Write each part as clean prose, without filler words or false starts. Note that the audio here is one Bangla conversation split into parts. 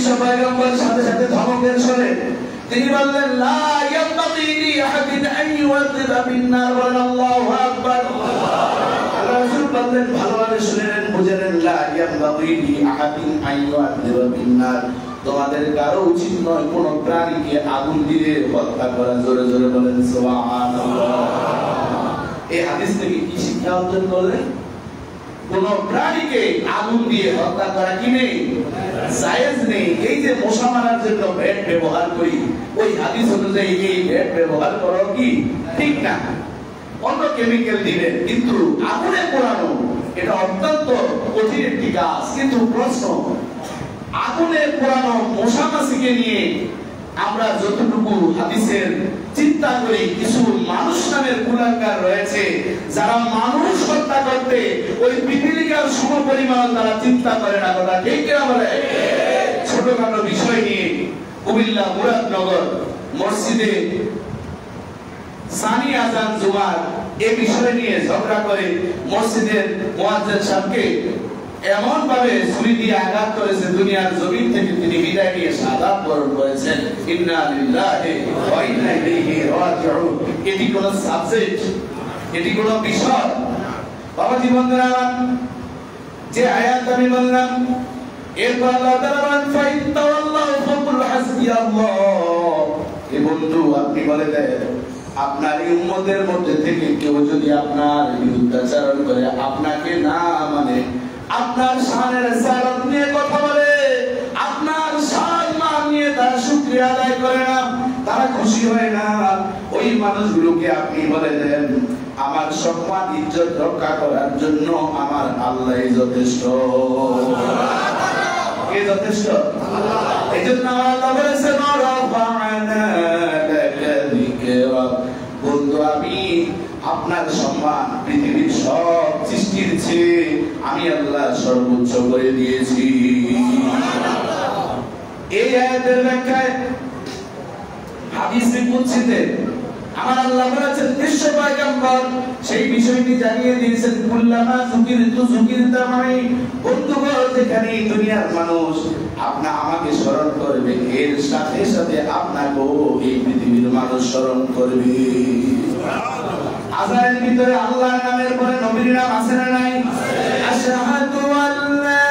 বিশ্ব পয়গম্বর সাথে সাথে ধমকের স্বরে তিনি বললেন, লা ইয়ানবাগি লি আহাদিন আন ইউআযযিবা বিন-নার ওয়া আল্লাহু আকবার। আল্লাহ রাসূল বললেন, ভালোভাবে শুনেন, বুঝেন, লা ইয়ানবাগি লি আহাদিন আন ইউআযযিবা বিন-নার, তোমাদের কারো উচিত নয় কোন প্রাণীকে আগুন দিয়ে হত্যা করা। জোরে জোরে বলেন সুবহানাল্লাহ। এই হাদিস থেকে কি শিক্ষা অর্জন করলেন? কোন প্রাণীকে আগুন দিয়ে হত্যা করা কি নেই, জায়েজ নেই। এই যে মশা মারার জন্য ব্যাট ব্যবহার করি, ওই হাদিস অনুযায়ী এই ব্যাট ব্যবহার করা কি ঠিক না, অন্য কেমিক্যাল দিবেন, কিন্তু আগুনে পোড়ানো এটা অত্যন্ত কঠিন একটি কাজ। কিন্তু প্রশ্ন, আগুনে পোড়ানো মশা মাছিকে নিয়ে আমরা যতটুকু হাদিসের চিন্তা করি, কিছু মানুষ নামের কুলাঙ্গার রয়েছে যারা মানুষ হত্যা করতে ওই পিপিলিকার সমপরিমাণ তারা চিন্তা করে না। কথা ঠিক কিনা বলে? ছোটখাটো বিষয় নিয়ে কুমিল্লা মুরাদনগর মসজিদে সানি আজান জুমার এই বিষয় নিয়ে ঝগড়া করে মসজিদের মুয়াজ্জিন সাহেবকে এমন ভাবে ছুরি দিয়ে আঘাত করেছে, দুনিয়ার জমিন থেকে তিনি বিদায় নিয়ে শাহাদাত বরণ করেছেন। ইন্না লিল্লাহি ওয়া ইন্না ইলাইহি রাজিউন। এটি কোন সাবজেক্ট, এটি কোন বিষয়? বাবাজি বন্ধুরা, যে আয়াত আমি বললাম, এরপর আল্লাহ তাআলা বলেন, ফাইন তাওয়াল্লাহু ফাকুল হাসবিয়াল্লাহ। এ বন্ধু, আপনি বলে দেন, আপনার এই উম্মতের মধ্যে থেকে কেউ যদি আপনার বিরুদ্ধাচরণ করে, আপনাকে না মানে, আপনার শানের সালাত নিয়ে কথা বলে, আপনার শান মান নিয়ে তারা শুকরিয়া আদায় করে না, তারা খুশি হয় না, ওই মানুষগুলোকে আপনি বলে দেন, আমার সম্মান ইজ্জত রক্ষা করার জন্য আমার আল্লাহই যথেষ্ট। কে যথেষ্ট? এজন্য আল্লাহ বলেছেন, রাফা'না লাকা যিকরাক। বন্ধু, আমি আপনার সম্মান পৃথিবীর সব সৃষ্টির চেয়ে আমি আল্লাহ সর্বোচ্চ করে দিয়েছি। এই আয়াতের ব্যাখ্যায় হাদিসে কুদসিতে আমার আল্লাহ বলেছেন, বিশ্ব পয়গম্বর সেই বিষয়টি জানিয়ে দিয়েছেন, কুল্লামা যুকিরতু যুকিরতা মাই। বন্ধুগণ, যেখানে দুনিয়ার মানুষ আমাকে স্মরণ করবে, এর সাথে সাথে আপনাকেও এই পৃথিবীর মানুষ স্মরণ করবে। আযানের ভিতরে আল্লাহর নামের পরে নবীর নাম আছে না নাই? আশহাদু আল্লা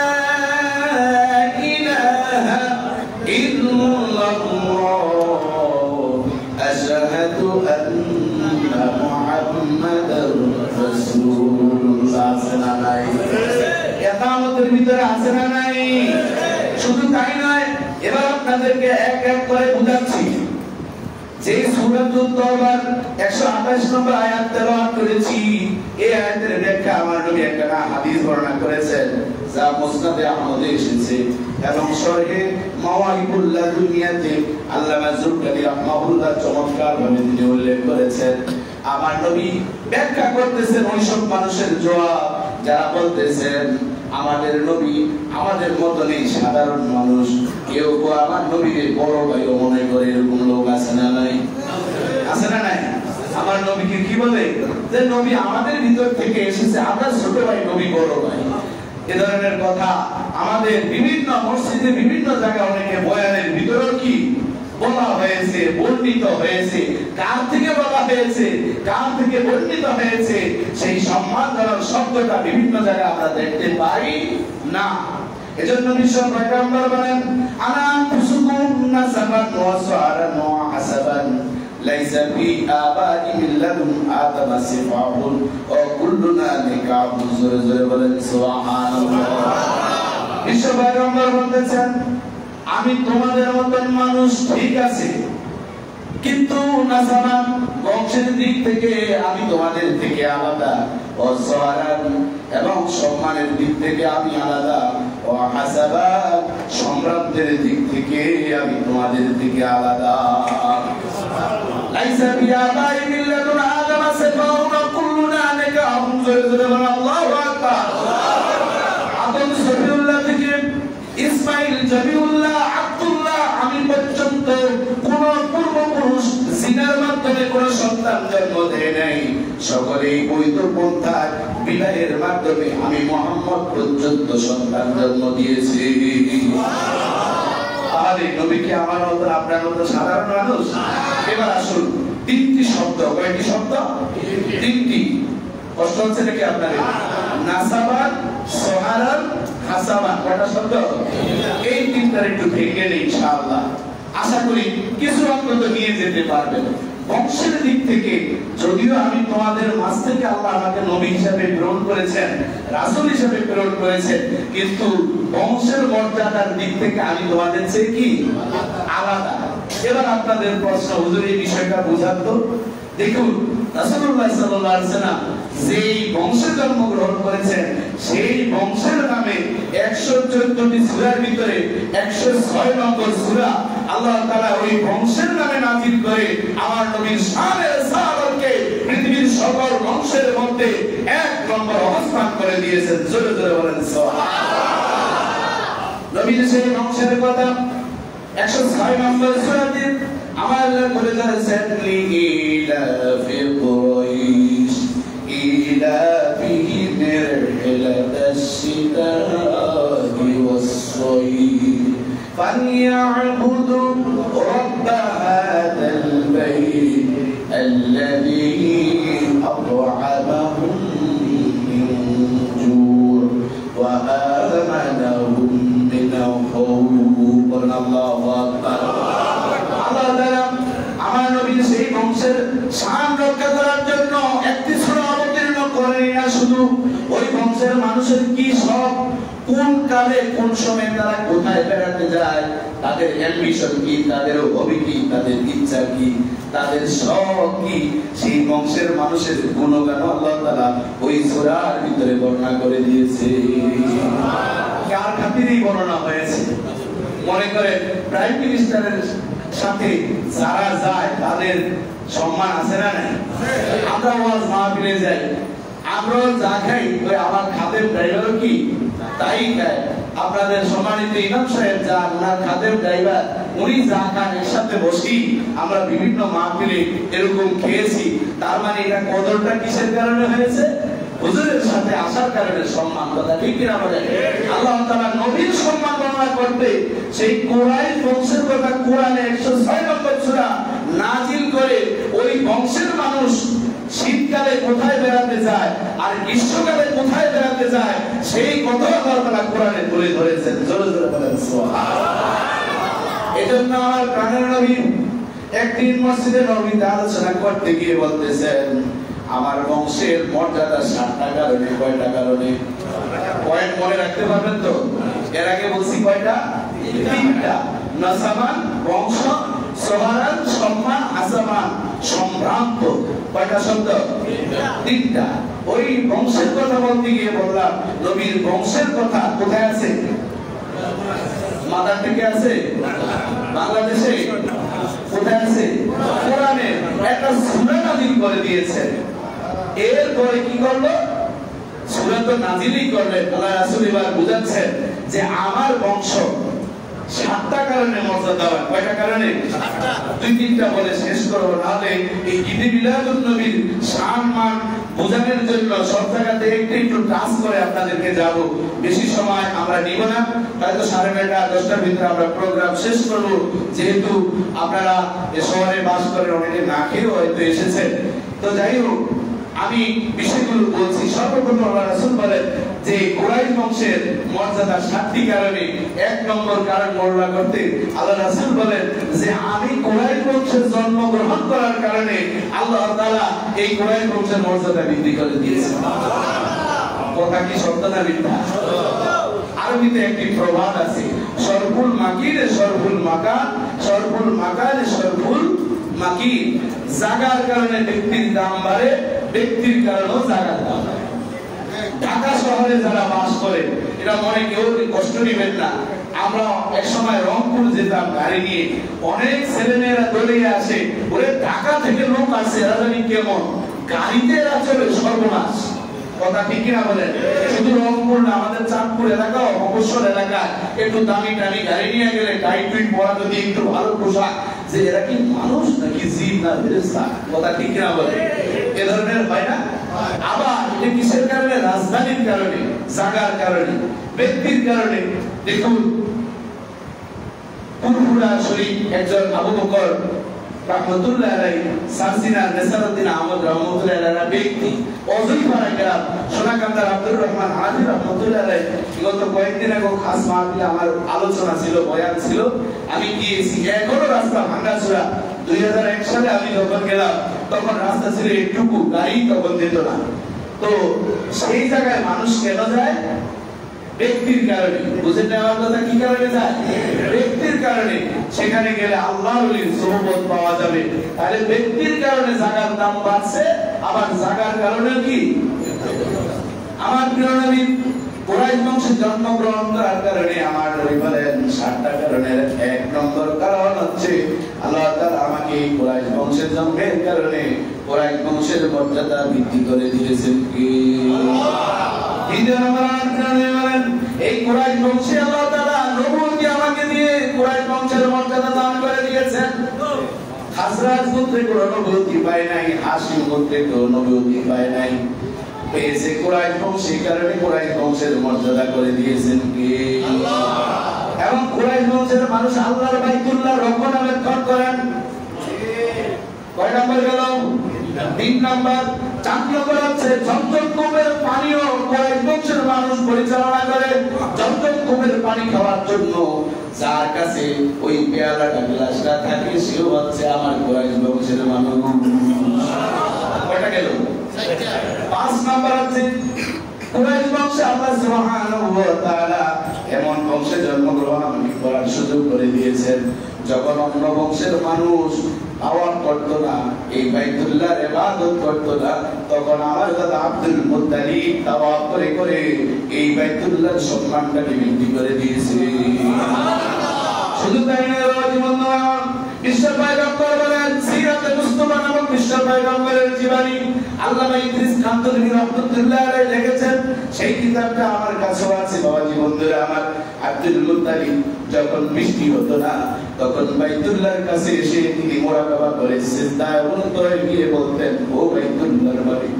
ইলাহা ইল্লাল্লাহ, আশহাদু আন্না মুহাম্মাদার রাসূলুল্লাহ। আছে না নাই? ইকামতের ভিতরে আছে না নাই? শুধু তাই নয়, এবার আপনাদেরকে এক এক করে বুঝাচ্ছি। যে সূরাতুত তাওবার 128 নম্বর আয়াত তেলাওয়াত করেছি, এই আয়াতের ব্যাখ্যা আমার নবী একটা হাদিস বর্ণনা করেছেন, যা মুসনাদে আহমদে এসেছে এবং শরহে মাওয়াহিবুল লাদুনিয়াতে আল্লামা যুরকানি রাহমাহুল্লাহ চমৎকার ভাবে তিনি উল্লেখ করেছেন। আমার নবী ব্যাখ্যা করতেছেন ওই সব মানুষের জবাব যারা বলতেছেন, আমাদের নবী আমাদের মতনই সাধারণ মানুষ, কেউ আমার নবীকে বড় ভাইও মনে করে, এরকম লোক আছে না নাই? আছে না নাই? আমার নবীকে কি বলে যে নবী আমাদের ভিতর থেকে এসেছে, আমরা ছোট ভাই, নবী বড় ভাই। এ ধরনের কথা আমাদের বিভিন্ন মসজিদে বিভিন্ন জায়গায় অনেকে বয়ানের ভিতরেও কি বলা হয়েছে, বর্ণিত হয়েছে। কার থেকে বলা হয়েছে, কার থেকে বর্ণিত হয়েছে, সেই সম্মানজনক শব্দটা বিভিন্ন জায়গায় আমরা দেখতে পাই না। এজন্য বিশ্ব পয়গম্বর বলেন, আনা আনফুসুকুম নাসাবান ওয়া সারান ওয়া হাসাবান লাইসা ফি আবাই মিল্লাতুন আদম সিফাহুন ওয়া কুল্লুনা নিকাবুন। জোরে জোরে বলেন সুবহানাল্লাহ। বিশ্ব পয়গম্বর বলতেছেন, আমি তোমাদের মতন মানুষ ঠিক আছে, কিন্তু নাসাবান বংশের দিক থেকে আমি তোমাদের থেকে আলাদা, ও সারান এবং সম্মানের দিক থেকে আমি আলাদা, ও হাসাবান সম্রাজ্যের দিক থেকে আমি তোমাদের থেকে আলাদা। লাইসা বিআবাই মিল্লাতুন আদম সিফাহুন ওয়া কুল্লুনা নিকাহুন। জোরে জোরে বলেন আল্লাহু আকবার। আদম সফিউল্লাহ থেকে ইসমাইল জবিউল্লাহ আব্দুল্লাহ আমি পর্যন্ত কোন পূর্বপুরুষ জিনার মাধ্যমে কোন সন্তান জন্ম দেয় নাই, সকলেই বৈধ পন্থায় বিবাহের মাধ্যমে আমি মুহাম্মদ পর্যন্ত সন্তান জন্ম দিয়েছি। আরে নবী কি আমার মতো আপনার মতো সাধারণ মানুষ? এবার আসুন, তিনটি শব্দ, কয়টি শব্দ? তিনটি। কষ্ট হচ্ছে নাকি আপনাদের? নাসাবান, সোহারান, হাসাবান, কয়টা শব্দ? এই তিনটার একটু ভেঙে নেই ইনশাআল্লাহ। আশা করি কিছু অন্তত নিয়ে যেতে পারবেন। বংশের দিক থেকে যদিও আমি তোমাদের মাঝ থেকে আল্লাহ আমাকে নবী হিসেবে প্রেরণ করেছেন, রাসূল হিসেবে প্রেরণ করেছেন, কিন্তু বংশের মর্যাদার দিক থেকে আমি তোমাদের চেয়ে কি আলাদা। এবার আপনাদের প্রশ্ন, হুজুর এই বিষয়টা বুঝান তো। দেখুন, রাসূলুল্লাহ সাল্লাল্লাহু আলাইহি ওয়াসাল্লাম যেই বংশে জন্মগ্রহণ করেছেন, সেই বংশের নামে 114টি সূরার ভিতরে 106 নম্বর সূরা আল্লাহ তাআলা ওই বংশের নামে নাযিল করে আমার নবীর শানে সাহাবাকে পৃথিবীর সকল বংশের মধ্যে 1 নম্বর অবস্থান করে দিয়েছেন। জোরে জোরে বলেন সুবহানাল্লাহ। নবীর সেই বংশের কথা 106 নম্বর সূরাতে আমার আল্লাহ বলে দিয়েছেন, লিইলাফি কুরাইশ ইলাফিহিম রিহলাতাশ শিতা'i ওয়াস-সাইফ ফালইয়া'বুদু রাব্ব হাযাল বাইত আল্লাযী আত'আমাহুম মিন জু' ওয়া আমানাহুম মিন খাউফ। আল্লাহু আকবার। আল্লাহ তাআলা আমার নবীর সেই বংশের শান রক্ষা করার জন্য একটি সূরা অবতীর্ণ করেন না, শুধু ওই বংশের মানুষের কি সব কোন কালে কোন সময় তারা কোথায় বেড়াতে যায়, তাদের অ্যাম্বিশন কি, তাদের হবি কি, তাদের ইচ্ছা কি, তাদের শখ কি, সেই বংশের মানুষের গুণগান আল্লাহ তাআলা ওই সূরার ভিতরে বর্ণনা করে দিয়েছে। কার খাতিরেই বর্ণনা হয়েছে? মনে করেন প্রাইম মিনিস্টারের সাথে যারা যায় তাদের সম্মান আছে না নাই? আমরা ওয়াজ মাহফিলে যাই, আমরা যা খাই ওই আমার খাদেম ড্রাইভারও কি তাই খায়। আপনাদের সম্মানিত ইমাম সাহেব যা, ওনার খাদেম ড্রাইভার উনি যা খান একসাথে বসি আমরা বিভিন্ন মাহফিলে এরকম খেয়েছি। তার মানে এটা কদরটা কিসের কারণে হয়েছে? হুজুরের সাথে আসার কারণে সম্মান। কথা ঠিক কিনা বলেন? আল্লাহ তাআলা নবীর সম্মান বর্ণনা করতে সেই কুরাইশ বংশের কথা কোরআনে 106 নম্বর সূরা নাজিল করে ওই বংশের মানুষ শীতকালে কোথায় বেড়াতে যায় আর গ্রীষ্মকালে কোথায় বেড়াতে যায় সেই কথা আল্লাহ তাআলা কোরআনে তুলে ধরেছেন। জোরে জোরে বলেন সুবহানাল্লাহ। এজন্য আমার প্রাণের নবী একদিন মসজিদে নববীতে আলোচনা করতে গিয়ে বলতেছেন, আমার বংশের মর্যাদা 7টা কারণে। কয়টা কারণে? পয়েন্ট মনে রাখতে পারবেন তো? এর আগে বলছি কয়টা? 3টা। নাসাবান বংশ, সোহারান সম্মান, হাসাবান সম্ভ্রান্ত। কয়টা শব্দ? 3টা। ওই বংশের কথা বলতে গিয়ে বললাম, নবীর বংশের কথা কোথায় আছে? মাদার থেকে আছে বাংলাদেশে। কোথায় আছে? কোরআনে একটা সূরা নাযিল করে দিয়েছেন। এরপরে কি করলো? সূরা তো নাযিলই করলেন, আল্লাহ রাসূল এবার বুঝাচ্ছেন যে আমার বংশ 7টা কারণে মর্যাদা। কয়টা কারণে? 2-3টা বলে শেষ করব, নাহলে এই ঈদে মিলাদুন নবীর সম্মান বোঝানোর জন্য সব জায়গাতে একটু টাচ করে আপনাদেরকে যাব। বেশি সময় আমরা নিব না, হয়তো 9:30 10টার ভিতরে আমরা প্রোগ্রাম শেষ করব। যেহেতু আপনারা এই শহরে বাস করেন, অনেকে না খেয়েও হয়তো এসেছেন। তো যাই হোক, আমি বিষয়গুলো বলছি। সর্বপ্রথম আল্লাহ রাসূল বলেন যে কুরাইশ বংশের মর্যাদা 7টি কারণে। 1 নম্বর কারণ বর্ণনা করতে আল্লাহ রাসূল বলেন যে আমি কুরাইশ বংশের জন্মগ্রহণ করার কারণে আল্লাহ তাআলা এই কুরাইশ বংশের মর্যাদা বৃদ্ধি করে দিয়েছেন। কথা কি সত্য না মিথ্যা? আরবিতে একটি প্রবাদ আছে, সরফুল মাকিরে সরফুল মাকান, সরফুল মাকানে সরফুল মাকির। জায়গার কারণে ব্যক্তির দাম বাড়ে, ব্যক্তির কারণেও জায়গার দাম বাড়ে। ঢাকা শহরে যারা বাস করে এটা মনে কেউ কষ্ট নেবেন না। আমরা এক সময় রংপুর যেতাম গাড়ি নিয়ে, অনেক ছেলেমেয়েরা দৌড়ে আসে, ওরে ঢাকা থেকে লোক আসে, এরা জানি কেমন গাড়িতে এরা চলে সর্বনাশ। কথা ঠিক কিনা বলেন? শুধু রংপুর না, আমাদের চাঁদপুর এলাকা, মফস্বল এলাকায় একটু দামি দামি গাড়ি নিয়ে গেলে টাইট টুইট পরা, যদি একটু ভালো পোশাক, যে এরা কি মানুষ নাকি জিন না ফেরেশতা? কথা ঠিক কিনা বলেন? এ ধরনের হয় না? আবার এটা কিসের কারণে? রাজধানীর কারণে, জায়গার কারণে, ব্যক্তির কারণে। দেখুন পুরপুরা শরীফ একজন আবু বকর রাহমাতুল্লাহ আলাইহি সারসিনা নেসারউদ্দিন আহমদ রাহমাতুল্লাহ আলাইহি ব্যক্তি অজয় পারাকা সোনাকান্দার আব্দুর রহমান হাজি রাহমাতুল্লাহ আলাইহি গত কয়েকদিন আগে খাস মাহফিলে আমার আলোচনা ছিল, বয়ান ছিল, আমি গিয়েছি। এখনো রাস্তা ভাঙাচোরা। 2001 সালে আমি যখন গেলাম তখন রাস্তা ছিল একটুকু, গাড়ি তখন যেত না। তো সেই জায়গায় মানুষ কেন যায়? ব্যক্তির কারণে। বুঝেন না আমার কথা? কি কারণে যায়? ব্যক্তির কারণে। সেখানে গেলে আল্লাহর ওলির সোহবত পাওয়া যাবে। তাহলে ব্যক্তির কারণে জায়গার দাম বাড়ছে, আবার জায়গার কারণে কি আমার প্রিয় নবী কুরাইশ বংশে জন্মগ্রহণ করার কারণে আমার নবী বলেন 7টা কারণের 1 নম্বর কারণ হচ্ছে আল্লাহ তাআলা আমাকে কুরাইশ বংশের জন্মের কারণে কুরাইশ বংশের মর্যাদা বৃদ্ধি করে দিয়েছেন। কি দ্বিতীয় নম্বর কারণে বলেন এই কুরাইশ বংশে আল্লাহ তাআলা নবুয়তি আমাকে দিয়ে কুরাইশ বংশের মর্যাদা দান করে দিয়েছেন। খাজরাজ গোত্রে কোনো নবুয়তি পায় নাই, হাশিম গোত্রে কোনো নবুয়তি পায় নাই, পেয়েছে কুরাইশ বংশ, এই কারণে কুরাইশ বংশের মর্যাদা করে দিয়েছেন কে? আল্লাহ। এবং কুরাইশ বংশের মানুষ আল্লাহর বাইতুল্লাহ রক্ষণাবেক্ষণ করেন। কয় নম্বর গেল? 3 নম্বর। 4 নম্বর হচ্ছে জমজম কূপের পানিও কুরাইশ বংশের মানুষ পরিচালনা করে। জমজম কূপের পানি খাওয়ার জন্য যার কাছে ওই পেয়ালাটা গ্লাসটা থাকে সেও হচ্ছে আমার কুরাইশ বংশের মানুষ। কয়টা গেল? 5 নম্বর হচ্ছে কুরাইশ বংশে আল্লাহ সুবহানাহু ওয়া তাআলা এমন বংশে জন্মগ্রহণ করার সুযোগ করে দিয়েছেন যখন অন্য বংশের মানুষ তাওয়াফ করত না, এই বাইতুল্লাহর ইবাদত করত না, তখন আমার দাদা আব্দুল মুত্তালিব তাওয়াফ করে করে এই বাইতুল্লাহর সম্মানটাকে বৃদ্ধি করে দিয়েছে। শুধু তাই নয়, বিশ্ব পয়গম্বর বলেন সিরাতে মুস্তাফা নামক বিশ্ব পয়গম্বরের জীবনী আল্লামা ইদ্রিস খানতলী রাহমাতুল্লাহ আলাইহি লিখেছেন। সেই কিতাবটা আমার কাছে আছে। বাবাজি বন্ধুরা আমার, আব্দুল মুত্তালিব যখন বৃষ্টি হতো না তখন বাইতুল্লাহর কাছে এসে তিনি মুরাকাবা করে সিজদায় অবনত হয়ে গিয়ে বলতেন, ও বাইতুল্লাহর মালিক,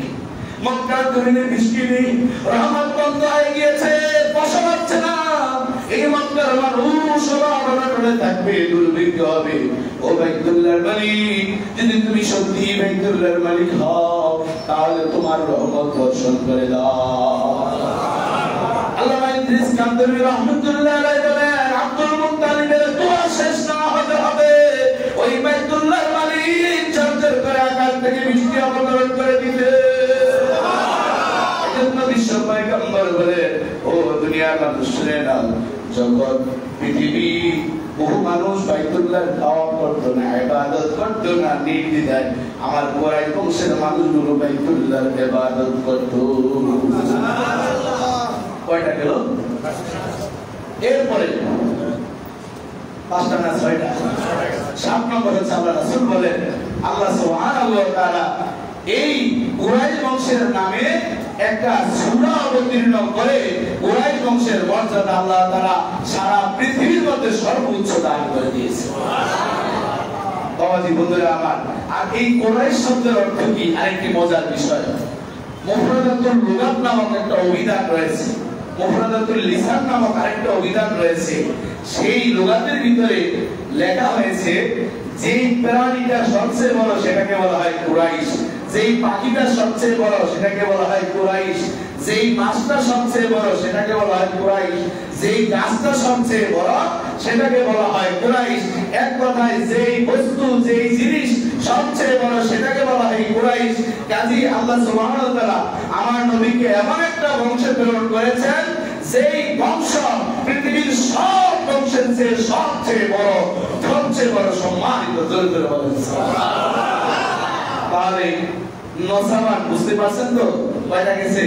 মক্কার জমিনে বৃষ্টি নেই, রহমত বন্ধ হয়ে গিয়েছে, বর্ষা হচ্ছে না, এই মক্কার মানুষ সবাই অনাটনে থাকবে, দুর্ভিক্ষ হবে। ও বাইতুল্লাহর মালিক, যদি তুমি সত্যি বাইতুল্লাহর মালিক হও তাহলে তোমার রহমত বর্ষণ করে দাও। আল্লামা ইদ্রিস খানতলী রাহমাতুল্লাহ আলাইহি বলেন, আব্দুল মুত্তালিবের দোয়া শেষ না হতে হবে ওই বাইতুল্লাহর মালিক ঝরঝর করে আকাশ থেকে বৃষ্টি অবতরণ করে দিতে। বিশ্ব পয়গম্বর বলেন, ও দুনিয়ার মানুষ শুনে নাও, যখন পৃথিবী বহু মানুষ বাইতুল্লাহর তাওয়াফ করতো না, ইবাদত করতো না নির্দ্বিধায়, আমার কুরাইশ বংশের মানুষগুলো বাইতুল্লাহর ইবাদত করতো। কয়টা গেল? এরপরে 5টা না 6টা? 7 নম্বর হচ্ছে আল্লাহ রাসূল বলেন, আল্লাহ সুবহানাহু ওয়া তাআলা এই কুরাইশ বংশের নামে একটা সূরা অবতীর্ণ করে কুরাইশ বংশের মর্যাদা আল্লাহ তাআলা সারা পৃথিবীর মধ্যে সর্বোচ্চ দান করে দিয়েছে। বাবাজি বন্ধুরা আমার, আর এই কুরাইশ শব্দের অর্থ কি? আরেকটি মজার বিষয়, মুফরাদাতুল লুগাত নামক একটা অভিধান রয়েছে, মুফরাদাতুল লিসান নামক আরেকটা অভিধান রয়েছে। সেই লুগাতের ভিতরে লেখা হয়েছে যেই প্রাণীটা সবচেয়ে বড় সেটাকে বলা হয় কুরাইশ, যেই পাখিটা সবচেয়ে বড় সেটাকে বলা হয় কুরাইশ, যেই মাছটা সবচেয়ে বড় সেটাকে বলা হয় কুরাইশ, যেই গাছটা সবচেয়ে বড় সেটাকে বলা হয় কুরাইশ। এক কথায় যেই বস্তু যেই জিনিস সবচেয়ে বড় সেটাকে বলা হয় কুরাইশ। কাজী আল্লাহ সুবহানাহু ওয়া তাআলা আমার নবীকে এমন একটা বংশে প্রেরণ করেছেন যেই বংশ পৃথিবীর সব বংশের চেয়ে সবচেয়ে বড়, সবচেয়ে বড় সম্মানিত। জোরে জোরে বলেন সুবহানাল্লাহ। তাহলে নসাবান বুঝতে পারছেন তো কয়টা গেছে?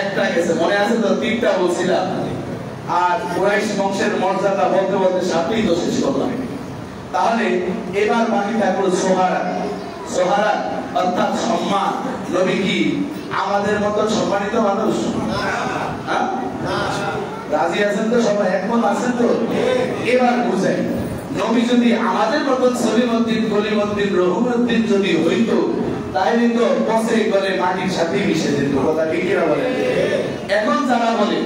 একটা গেছে, মনে আছে তো? 3টা বলছিলাম। আর কুরাইশ বংশের মর্যাদা বলতে বলতে 7ই তো শেষ করলাম। তাহলে এবার বাকি থাকলো সোহারা। সোহারা অর্থাৎ সম্মান। নবী কি আমাদের মতো সম্মানিত মানুষ? হ্যাঁ, রাজি আছেন তো? সবাই একমত আছেন তো? এবার বুঝাই, নবী যদি আমাদের মতো সলিমউদ্দিন, গলিমউদ্দিন, রহিমউদ্দিন যদি হইতো তাহলে তো পচে গলে মাটির সাথে মিশে যেত। কথা ঠিক কিনা বলেন? এখন যারা বলে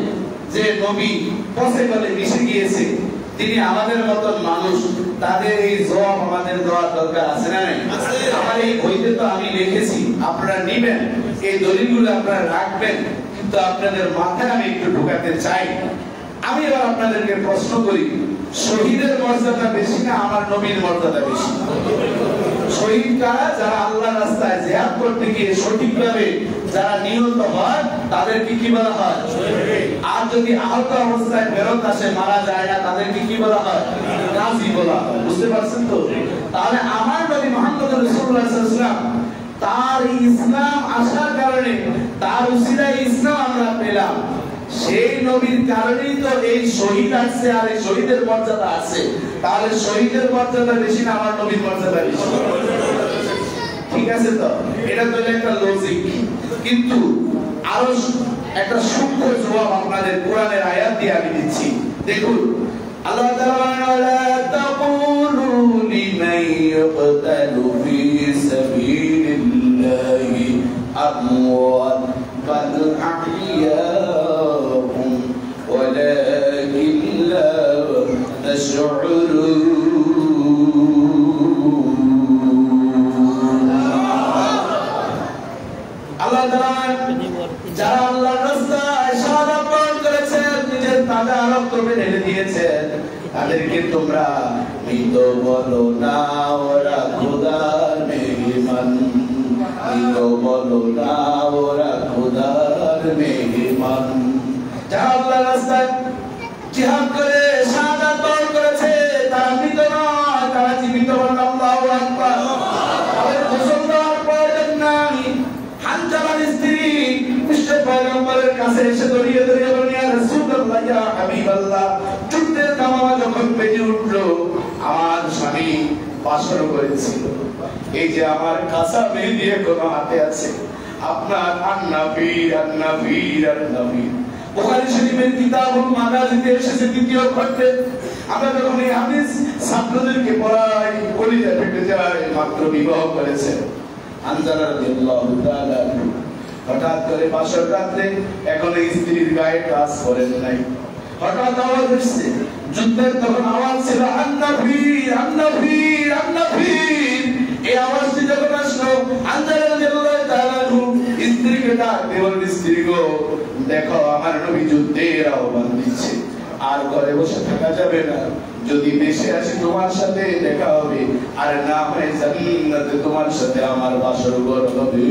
যে নবী পচে গলে মিশে গিয়েছে, তিনি আমাদের মতন মানুষ, তাদের এই জবাব আমাদের দেওয়ার দরকার আছে না নাই? আমার এই বইতে তো আমি লিখেছি, আপনারা নেবেন, এই দলিলগুলো আপনারা রাখবেন, কিন্তু আপনাদের মাথায় আমি একটু ঢোকাতে চাই। আমি এবার আপনাদেরকে প্রশ্ন করি, শহীদের মর্যাদা বেশি না আমার নবীর মর্যাদা বেশি? শহীদ কারা? যারা আল্লাহর রাস্তায় জিহাদ করতে গিয়ে সঠিকভাবে যারা নিহত হয় তাদেরকে কি বলা হয়? আর যদি আহত অবস্থায় ফেরত আসে, মারা যায় না, তাদেরকে কি বলা হয়? গাজী বলা হয়। বুঝতে পারছেন তো? তাহলে আমার নবী মুহাম্মদ রাসূলুল্লাহ সাল্লাল্লাহু আলাইহি ওয়াসাল্লাম, তার ইসলাম আসার কারণে, তার উসিলায় ইসলাম আমরা পেলাম, সেই নবীর কারণেই তো এই শহীদ আছে, আর এই শহীদের মর্যাদা আছে। তাহলে শহীদের মর্যাদা বেশি না আমার নবীর মর্যাদা বেশি? ঠিক আছে তো? এটা তো একটা লজিক। কিন্তু আরো একটা সূক্ষ্ম জবাব আপনাদের কোরআনের আয়াত দিয়ে আমি দিচ্ছি। দেখুন, আল্লাহ তাআলা বলেন, ওয়ালা তাকুলু লিমান ইয়াকতালু ফি সাবিলিল্লাহি আমওয়াত বাল আহইয়াউম ওয়ালাকিন লা তাশউরুন। আল্লাহ তাআলা যারা আল্লাহর রাস্তায় শাহাদাত বরণ করেছেন, নিজের তাজা রক্ত ঢেলে দিয়েছেন, তাদেরকে তোমরা মৃত বলো না, ওরা খোদার মেহমান। মৃত বলো না, ওরা খোদার মেহমান। যারা আল্লাহর রাস্তায় জিহাদ করে শাহাদাত বরণ করেছে, তারা মৃত নয়, তারা জীবিত। বলেন আল্লাহু আকবার। তাদের গোসল দেওয়ার প্রয়োজন নাই। হানজালার স্ত্রী বিশ্ব পয়গম্বরের কাছে এসে দড়িয়ে দড়িয়ে বলেন, ইয়া রাসূলুল্লাহ, ইয়া হাবিবাল্লাহ, যুদ্ধের কামামা যখন বেজে উঠলো, আমার স্বামী বাসর করেছিল, এই যে আমার কাঁচা মেহেদি এখনো হাতে আছে, আপনার আন-নবীর আন-নবীর আন-নবীর বুখারী শরীফের কিতাবুল মাগাজিতে এসেছে দ্বিতীয় খণ্ডে। আমরা যখন এই হাদিস ছাত্রদেরকে পড়াই, কলিজা ফেটে যায়। মাত্র বিবাহ করেছে হানজালা রাদিয়াল্লাহু তাআলা, হঠাৎ করে বাসর রাতে এখন স্ত্রীর গায়ে কাজ করেন নাই, হঠাৎ আওয়াজ হচ্ছে, যুদ্ধের তখন আওয়াজ ছিল আন-নবীর আন-নবীর আন-নবীর। এই আওয়াজটি যখন আসলো, হানজালা রাদিয়াল্লাহু তাআলা স্ত্রীকে ডাক দিয়ে বলেন, স্ত্রী গো, দেখো আমার নবী যুদ্ধের আহ্বান দিচ্ছে, আর ঘরে বসে থাকা যাবে না। যদি দেশে আসি তোমার সাথে দেখা হবে, আর না হয় জান্নাতে তোমার সাথে আমার বাসর ঘর হবে।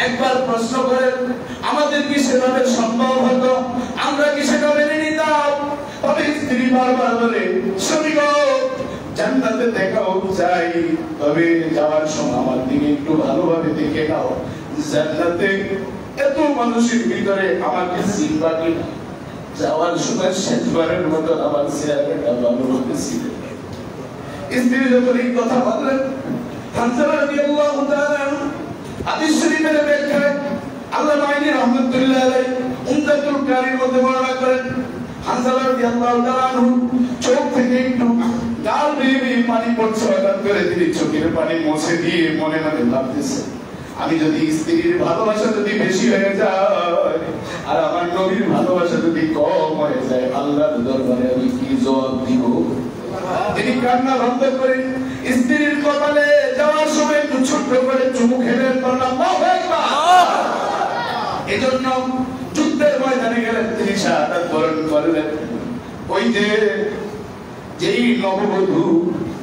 একবার প্রশ্ন করেন, আমাদের কি সেভাবে সম্ভব হতো? আমরা কি সেটা মেনে নিতাম? তবে স্ত্রী বারবার বলে, স্বামী গো, জান্নাতে দেখাও চাই, তবে যাওয়ার সময় আমার দিকে একটু ভালোভাবে দেখে নাও। জান্নাতে এত মানুষের ভিতরে আমাকে চিনবা কিনা? যাওয়ার সময় শেষবারের মতো আমার চেহারাটা ভালো হতেছিল। স্ত্রী যখন এই কথা বললেন, হানজালা রাদিয়াল্লাহু তাআলা হাদিস শরীফের ব্যাখ্যায় আল্লাহ মাইনি রাহমাতুল্লাহ আলাইহি উমদাতুল কারীর মধ্যে বর্ণনা করেন, হানজালা রাদিয়াল্লাহু তাআলা চোখ থেকে একটু গাল বেয়ে বেয়ে পানি পড়ছে। হঠাৎ করে তিনি চোখের পানি মুছে দিয়ে মনে মনে ভাবতেছে, আমি যদি স্ত্রীর ভালোবাসা যদি বেশি হয়ে যায় আর আমার নবীর ভালোবাসা যদি কম হয়ে যায়, আল্লাহর দরবারে আমি কি জবাব দিব? তিনি কান্না বন্ধ করে স্ত্রীর কপালে যাওয়ার সময় একটু ছোট্ট করে চুমু খেলেন। আল্লাহু আকবার। এজন্য যুদ্ধের ময়দানে গেলেন, তিনি শাহাদাত বরণ করলেন। ওই যে যেই নববধূ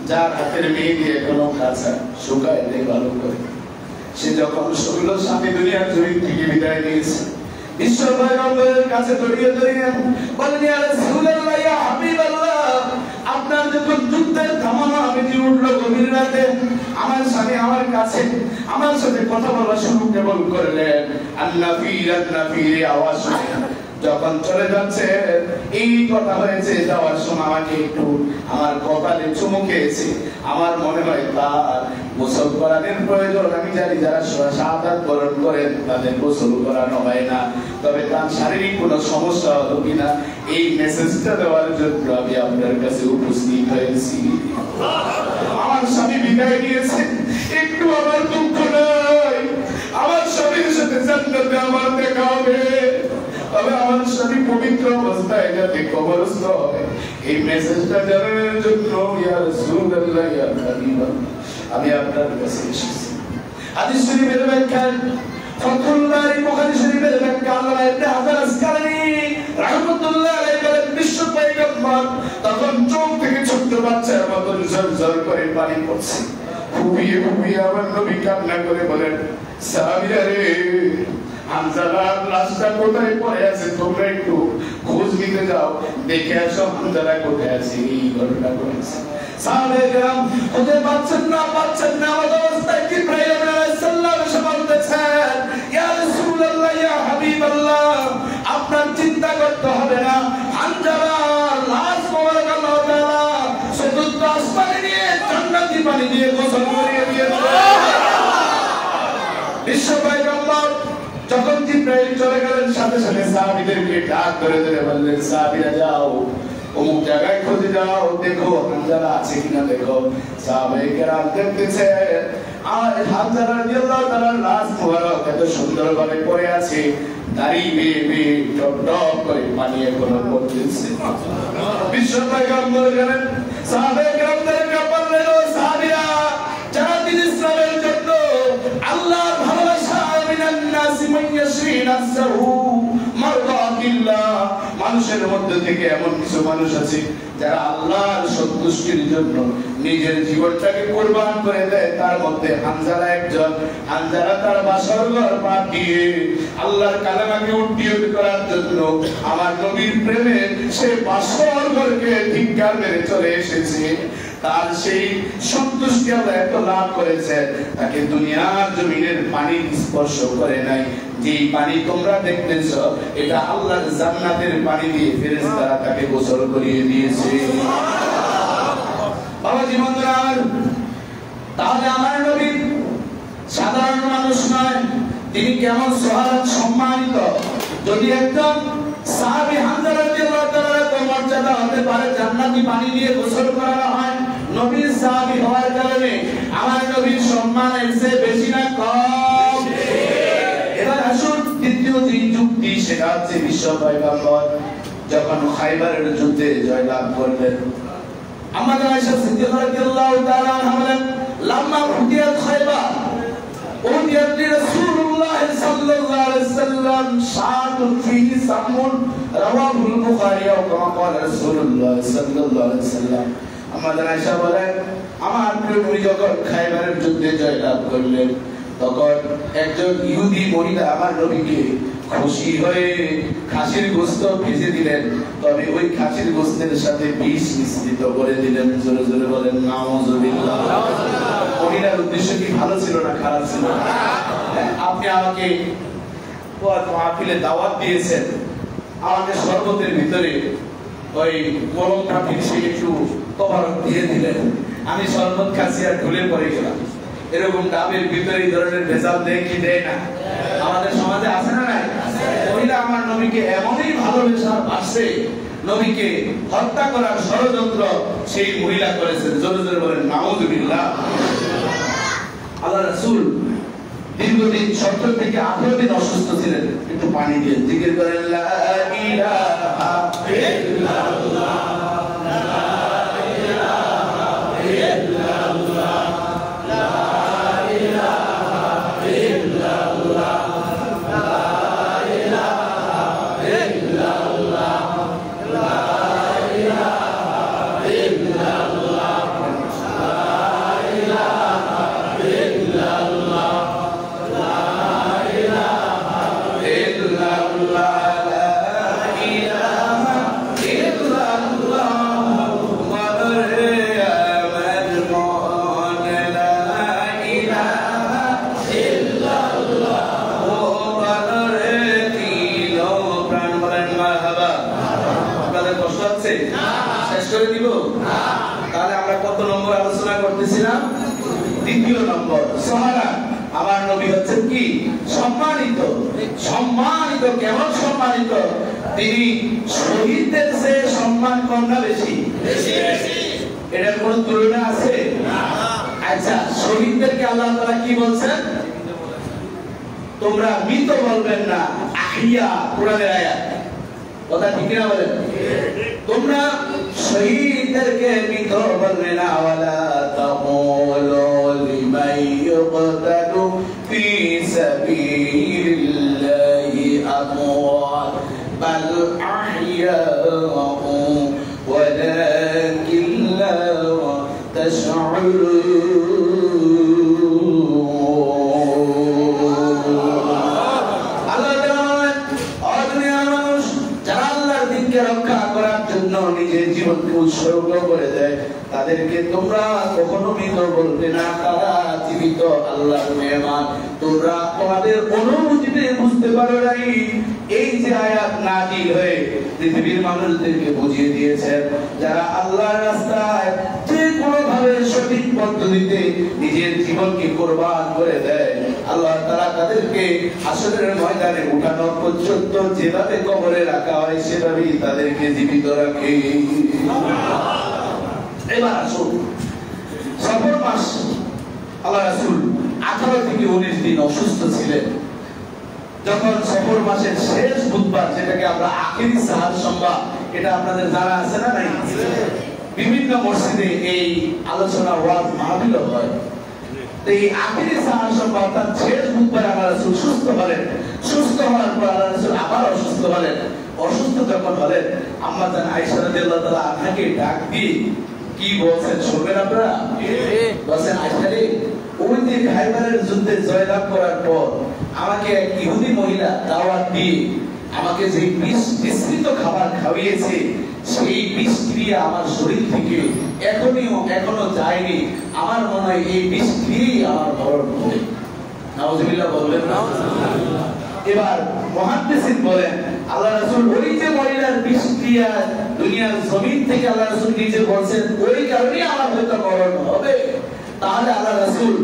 যার হাতের মেহেদি এখনো কাঁচা, শুকায় নেই ভালো করে, সে যখন শুনল স্বামী দুনিয়ার জমিন থেকে বিদায় নিয়েছে, বিশ্ব পয়গম্বরের কাছে দড়িয়ে দড়িয়ে বলেন, ইয়া রাসূলুল্লাহ, ইয়া হাবিবাল্লাহ, আপনার যখন যুদ্ধের কামামা বেজে উঠল গভীর রাতে, আমার স্বামী আমার কাছে আমার সাথে কথা বলা শুরু কেবল করলেন, আন-নবীর আন-নবীর আওয়াজ শুনে যখন চলে যাচ্ছে, এই কথা হয়েছে, যাওয়ার সময় আমাকে একটু আমার কপালে চুমু খেয়েছে। আমার মনে হয় তার গোসল করানোর প্রয়োজন। আমি জানি যারা শাহাদাত বরণ করেন তাদের গোসল করানো হয় না, তবে তার শারীরিক কোনো সমস্যা হলো কিনা এই মেসেজটা দেওয়ার জন্য আমি আপনার কাছে উপস্থিত হয়েছি। আমার স্বামী বিদায় নিয়েছে, একটু আমার দুঃখ নাই, আমার স্বামীর সাথে জান্নাতে আমার দেখা হবে। তবে আমার স্বামী পবিত্র অবস্থায় যাতে কবরস্থ হয় এই মেসেজটা জানানোর জন্য ইয়া রাসূলুল্লাহ ইয়া হাবিবাল্লাহ আমি আপনার কাছে এসেছি। হাদিস শরীফের ব্যাখ্যা ফাতুল বারী বুখারী শরীফের ব্যাখ্যা আল্লামা ইবনে হাজার আসকালানী রাহমাতুল্লাহ আলাইহি বলেন বিশ্ব পয়গম্বর তখন চোখ থেকে ছোট্ট বাচ্চার মতো ঝরঝর করে পানি পড়ছে। ফুপিয়ে ফুপিয়ে আমার নবী কান্না করে বলেন সাহাবীরা রে হামজালার লাশটা কোথায় পড়ে আছে তোমরা একটু খোঁজ নিতে যাও দেখে আসো হামজালা কোথায় আছে। এই ঘটনা ঘটেছে। সাহাবায়ে কেরাম ওদের পাচ্ছেন না আমাদের অবস্থায় জিবরাইল আলাইহিস সালাম এসে বলতেছেন ইয়া রাসূলুল্লাহ ইয়া হাবিবাল্লাহ আপনার চিন্তা করতে হবে না হামজালার লাশ মোবারক আল্লাহ তাআলা চতুর্থ আসমানে নিয়ে জান্নাতি পানি দিয়ে গোসল করিয়ে দিয়েছে। বিশ্ব পয়গম্বর যখন জিবরাইল চলে গেলেন সাথে সাথে সাহাবীদেরকে ডাক করে দিয়ে বললেন সাহাবীরা যাও অমুক জায়গায় খুঁজে যাও দেখো হামজালা আছে কিনা দেখো। সাহাবায়ে কেরাম দেখতেছে আর হামজালা রাদিয়াল্লাহু তাআলার লাশ মোবারক এত সুন্দরভাবে পড়ে আছে দাড়ি বেয়ে বেয়ে টপ টপ করে পানি এখনো পড়তেছে। বিশ্ব পয়গম্বর গেলেন সাহাবায়ে কেরামদেরকে বললেন ও সাহাবীরা যারা দিন ইসলামের জন্য আল্লাহর ভালোবাসা মিনান নাসি মান ইয়াশরি নাফসাহু মারদাতিল্লাহ মানুষের মধ্যে থেকে এমন কিছু মানুষ আছে যারা আল্লাহর সন্তুষ্টির জন্য নিজের জীবনটাকে কুরবান করে দেয়। তার মধ্যে হামজালা একজন। হামজালা তার বাসর ঘর বাদ দিয়ে আল্লাহর কালেমাকে উড্ডীয়মান করার জন্য আমার নবীর প্রেমে সে বাসর ঘরকে ধিক্কার মেরে চলে এসেছে। তার সেই সন্তুষ্টি আল্লাহ এত লাভ করেছে তাকে দুনিয়ার জমিনের পানি স্পর্শ করে নাই। যেই পানি তোমরা দেখতেছ এটা আল্লাহর জান্নাতের পানি দিয়ে ফেরেশতারা তাকে গোসল করিয়ে দিয়েছে। বাবাজি বন্ধুরা তাহলে আমার নবী সাধারণ মানুষ নয়, তিনি কেমন সোহারাত সম্মানিত। যদি একদম সাহাবী হামজা রাদিয়াল্লাহু তাআলা এত মর্যাদা হতে পারে জান্নাতি পানি দিয়ে গোসল করানো হয় নবীর সাহাবী হওয়ার কারণে আমার নবীর সম্মান এর চেয়ে বেশি না কম? এবার আসুন দ্বিতীয় যে যুক্তি সেটা হচ্ছে বিশ্ব পয়গম্বর যখন খায়বারের যুদ্ধে জয়লাভ করলেন আমাদের আয়েশা সিদ্দিকা রাদিয়াল্লাহু তাআলা আনহা বলেন লাম্মা ফুতিয়াত খায়বার উদিয়াত রাসূলুল্লাহ সাল্লাল্লাহু আলাইহি ওয়াসাল্লাম শাআতুন ফিহি সামুন রাওয়াহুল বুখারী ওয়া কামা ক্বালা রাসূলুল্লাহ সাল্লাল্লাহু আলাইহি ওয়াসাল্লাম। আমাদের আয়েশা বলেন আমার প্রিয় নবী যখন খায়বারের যুদ্ধে জয়লাভ করলেন তখন একজন ইহুদি মহিলা আমার নবীকে খুশি হয়ে খাসির গোশত ভেজে দিলেন, তবে ওই খাসির গোশতের সাথে বিষ মিশ্রিত করে দিলেন। জোরে জোরে বলেন নাউযুবিল্লাহ। মহিলার উদ্দেশ্য কি ভালো ছিল না খারাপ ছিল? আপনি আমাকে মাহফিলে দাওয়াত দিয়েছেন, আমাকে শরবতের ভিতরে ওই গরমটা ফিরিয়ে একটু তবারক দিয়ে দিলেন, আমি শরবত খাচ্ছি আর ঢুলে পড়ে গেলাম। এরকম ডাবের ভিতরে এই ধরনের ভেজাল দেয় কি দেয় না? আমাদের সমাজে আছে না নাই? মহিলা আমার নবীকে এমনই ভালোবাসা বাসে নবীকে হত্যা করার ষড়যন্ত্র সেই মহিলা করেছেন। জোরে জোরে বলেন নাউযুবিল্লাহ। আল্লাহ রাসূল দীর্ঘদিন 70 থেকে 18 দিন অসুস্থ ছিলেন। একটু পানি দিয়ে জিকির করেন লা ইলাহা ইল্লাল্লাহ তাহলে আমরা কত নম্বর আলোচনা করতেছিলাম? দ্বিতীয় নম্বর। সোহারাত আমার নবী হচ্ছেন কি সম্মানিত। সম্মানিত কেমন সম্মানিত? তিনি শহীদদের চেয়ে সম্মান কম না বেশি? এটার কোন তুলনা আছে? আচ্ছা, শহীদদেরকে আল্লাহ তাআলা কি বলছেন? তোমরা মৃত বলবেন না, আহিয়া। কোরআনের আয়াত কথা ঠিক না বলেন? তোমরা শহীদদেরকে মৃত বলবে না, ওয়ালা তাকুলু লিমান ইউকতালু ফি সাবিলিল্লাহি আমওয়াত বাল আহইয়াউ ওয়ালাকিন লা তাশউরুন। আল্লাহ রক্ষা করার জন্য নিজের জীবনকে উৎসর্গ করে দেয়, তাদেরকে তোমরা কখনো মৃত বলবে না, তারা জীবিত আল্লাহর মেহমান। তোমরা তোমাদের অনুভূতিতে বুঝতে পারো নাই, এই যে আয়াত নাযিল হয়ে পৃথিবীর মানুষদেরকে বুঝিয়ে দিয়েছেন, যারা আল্লাহর রাস্তায় যে কোনো ভাবে সঠিক পদ্ধতিতে নিজের জীবনকে কুরবান করে দেয়, আল্লাহ তাআলা তাদেরকে হাসরের ময়দানে উঠানোর পর্যন্ত যেভাবে কবরে রাখা হয় সেভাবেই তাদেরকে জীবিত রাখে। এবার আসুন, সফর মাস আল্লাহ রাসূল 18 থেকে 19 দিন অসুস্থ ছিলেন। যখন সফর মাসের শেষ বুধবার, যেটাকে আমরা আখিরি সাহার সম্ভব, এটা আপনাদের জানা আছে না নাই? বিভিন্ন মসজিদে এই আলোচনা ওয়াজ মাহফিল হয়। এই আখিরি সাহার সম্ভব অর্থাৎ শেষ বুধবার আল্লাহ রাসূল সুস্থ হলেন। সুস্থ হওয়ার পর আল্লাহ রাসূল আবার অসুস্থ হলেন। অসুস্থ যখন হলেন, আম্মা জান আয়েশা রাদিয়াল্লাহু তাআলা আনহাকে ডাক দিয়ে কি বলছেন শুনবেন আপনারা? বলেন, আয়েশা রে, ওই যে খাইবারের যুদ্ধে জয়লাভ করার পর আমাকে এক ইহুদি মহিলা দাওয়াত দিয়ে আমাকে যে মিশ্রিত খাবার খাওয়িয়েছে, সেই বিষ ক্রিয়া আমার শরীর থেকে এখনো যায়নি। আমার মনে হয় এই বিষ ক্রিয়াই আমার মরণ হবে। নাউজুবিল্লাহ বলবেন না? এবার মুহাদ্দিসিন বলেন, আল্লাহ রাসূল ওই যে মহিলার বিষ ক্রিয়া দুনিয়ার জমিন থেকে আল্লাহ রাসূল নিজে বলেন, ওই কারণেই আমার হয়তো মরণ হবে। তাহলে আল্লাহ রাসূল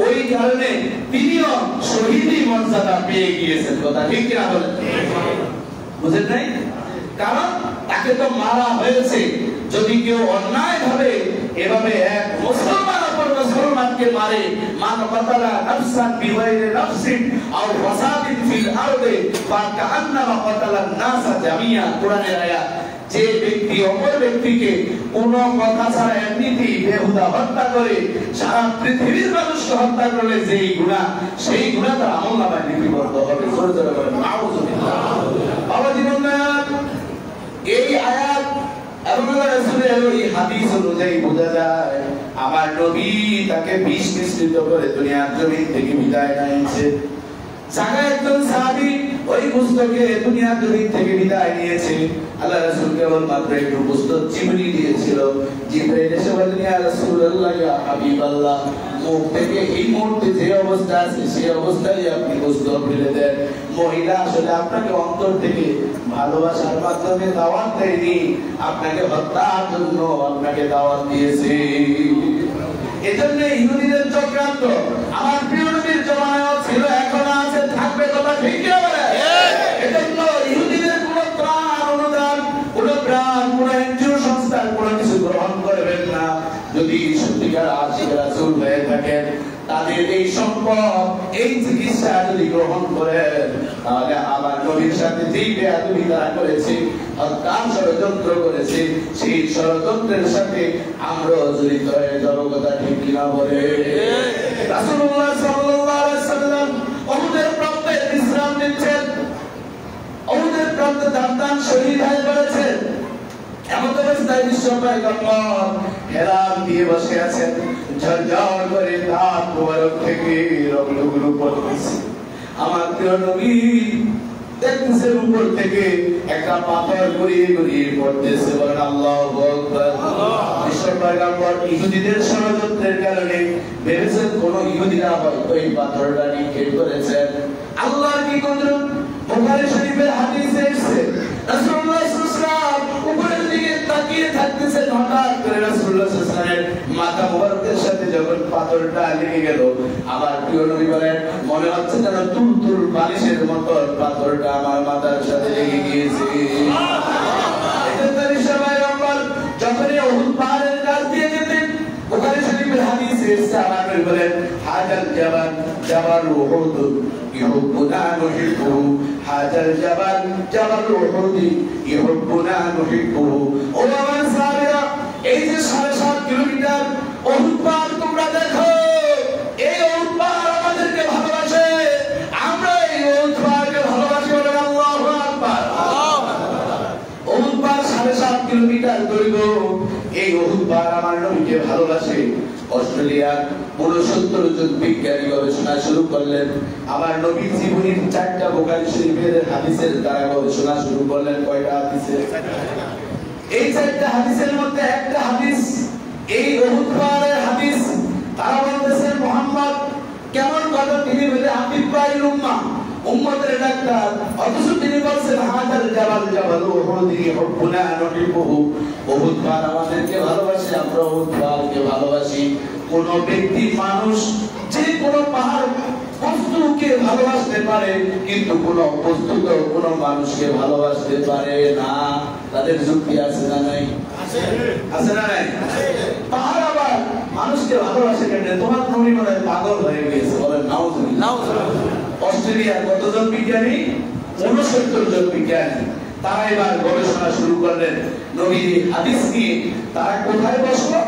ওই কারণে তিনিও শহীদি মর্যাদা পেয়ে গিয়েছেন। কথা ঠিক কি না বলেন? বুঝেন নাই? কারণ তাকে তো মারা হয়েছে। যদি কেউ অন্যায় ভাবে এভাবে এক মুসলমান অপর মুসলমানকে মারে, মান কাতালা নাফসান বিগাইরি নাফসিন আও ফাসাদিন ফিল আরদি ফাকান্নামা কাতালান নাসা জামিয়া, কোরআনের আয়াত। যে ব্যক্তি অপর ব্যক্তিকে কোন কথা ছাড়া এমনিতেই বেহুদা হত্যা করে, সারা পৃথিবীর মানুষকে হত্যা করলে যেই গুনাহ, সেই গুনাহ তার আমলনামায় লিপিবদ্ধ হবে। জোরে জোরে বলেন নাউজুবিল্লাহ। বাবা জীবন এই আয়াত এবং রাসূলের এই হাদিস অনুযায়ী বোঝা যায় আমার নবী তাকে বিষ মিশ্রিত করে দুনিয়ার জমিন থেকে বিদায় নিয়েছে। জায়গা একজন সাহাবী ওই পুস্তকে দুনিয়ার জমিন থেকে বিদায় নিয়েছে। আল্লাহ রাসূল কেবল মাত্র একটু পুস্তক জিবরি দিয়েছিল। জিবরাইল এসে বললেন, ইয়া রাসূলুল্লাহ, ইয়া হাবিবাল্লাহ, মুখ থেকে এই মুহূর্তে যে অবস্থা আছে সেই অবস্থায় আপনি পুস্তক ফেলে দেন। মহিলা আসলে আপনাকে অন্তর থেকে ভালোবাসার মাধ্যমে দাওয়াত দেয়নি, আপনাকে হত্যার জন্য আপনাকে দাওয়াত দিয়েছে। এজন্য ইহুদিদের চক্রান্ত আমার প্রিয় নবীর জমানায় ছিল, এখনো আছে, থাকবে। কথা ঠিক কি বলে? এজন্য ইহুদিদের কোনো ত্রাণ অনুদান, কোনো প্রাণ, কোনো এনজিও সংস্থার কোনো কিছু গ্রহণ করবেন না। যদি সত্যিকার আশিক রাসূল হয়ে থাকেন, তাদের এই সম্পদ, এই চিকিৎসা যদি গ্রহণ করেন, তাহলে আমার নবীর সাথে যেই বেয়াদবি তারা করেছে, হত্যার ষড়যন্ত্র করেছে, সেই ষড়যন্ত্রের সাথে আমরা জড়িত হয়ে যাব। কথা ঠিক কিনা বলে? রাসূলুল্লাহ সাল্লাল্লাহু আলাইহি সাল্লাম উহুদের প্রান্তে বিশ্রাম নিচ্ছেন। উহুদের প্রান্তে দান শহীদ হয়ে পড়েছেন। এমন অবস্থায় বিশ্ব পয়গম্বর হেলান দিয়ে বসে আছেন। ঝরঝর করে দাঁত মোবারক থেকে রক্তগুলো পড়তেছে। আমার প্রিয় নবী দেখতেছেন উপর থেকে একটা পাথর গড়িয়ে গড়িয়ে পড়তেছে। বলেন আল্লাহু আকবার। বিশ্ব পয়গম্বর ইহুদিদের ষড়যন্ত্রের কারণে ভেবেছেন কোন ইহুদিরা হয়তো এই পাথরটা নিক্ষেপ করেছেন। আল্লাহর কি কুদরত! বুখারী শরীফের হাদিসে এসেছে, রাসূলুল্লাহ সাল্লাল্লাহু আলাইহি ওয়াসাল্লাম উপরের দিকে তাকিয়ে থাকতেছেন। হঠাৎ করে রাসূলুল্লাহ সাল্লাল্লাহু আলাইহি ওয়াসাল্লামের মাথা মোবারকের সাথে যখন পাথরটা লেগে গেল, আমার প্রিয় নবী বলেন, মনে হচ্ছে যেন তুলতুল বালিশের মতো পাথরটা আমার মাথার সাথে লেগে গিয়েছে। এজন্য সবাই আমার যখনই উহুদ পাহাড়ের কাছ দিয়ে যেতেন, বুখারী শরীফের হাদিসে এসে আমার নবী বলেন হাজাল জাবাল জাবাল উহুদ ইহুব্বুনা নুহিব্বু হাজাল জাবাল জাবাল উহুদ ইহুব্বুনা নুহিব্বু। ও আমার সাহাবীরা, এই যে 7.5 কিলোমিটার উহুদ পাহাড় তোমরা দেখো, এই উহুদ পাহাড় আমাদেরকে ভালোবাসে, আমরা এই উহুদ পাহাড়কে ভালোবাসি। বলেন আল্লাহু আকবার। উহুদ পাহাড় 7.5 কিলোমিটার দৈর্ঘ্য, এই উহুদ পাহাড় আমার নবীকে ভালোবাসে। অস্ট্রেলিয়ার 69 জন বিজ্ঞানী গবেষণা শুরু করলেন, আমার নবীর জীবনীর 4টা বুখারী শরীফের হাদিসের দ্বারা গবেষণা শুরু করলেন। কয়টা হাদিসে? এই 4টা হাদিসের মধ্যে একটা হাদিস এই উহুদ পাহাড়ের হাদিস। তারা বলতেছেন মুহাম্মদ কেমন কথা, তিনি বলে হাবিবাইল উম্মাহ, উম্মতের ডাক্তার, অথচ তিনি বলছেন হাজাল জাবাল জাবাল উহুদ ইহুব্বুনা নুহিব্বুহু। উহুদ পাহাড় আমাদেরকে ভালোবাসে, আমরা উহুদ পাহাড়কে ভালোবাসি। কোন ব্যক্তি মানুষ যে কোন পাহাড় বস্তুকে ভালোবাসতে পারে, কিন্তু কোন বস্তুকে কোন মানুষকে ভালোবাসতে পারে না। তাদের যুক্তি আছে না নাই? আছে না নাই? পাহাড় আবার মানুষকে ভালোবাসে কেন? তোমার নবী মনে হয় পাগল হয়ে গেছে। বলেন নাউজুবিল্লাহ। অস্ট্রেলিয়ার কতজন বিজ্ঞানী? 69 জন বিজ্ঞানী। তারা এবার গবেষণা শুরু করলেন নবীর হাদিস নিয়ে। তারা কোথায় বসলো?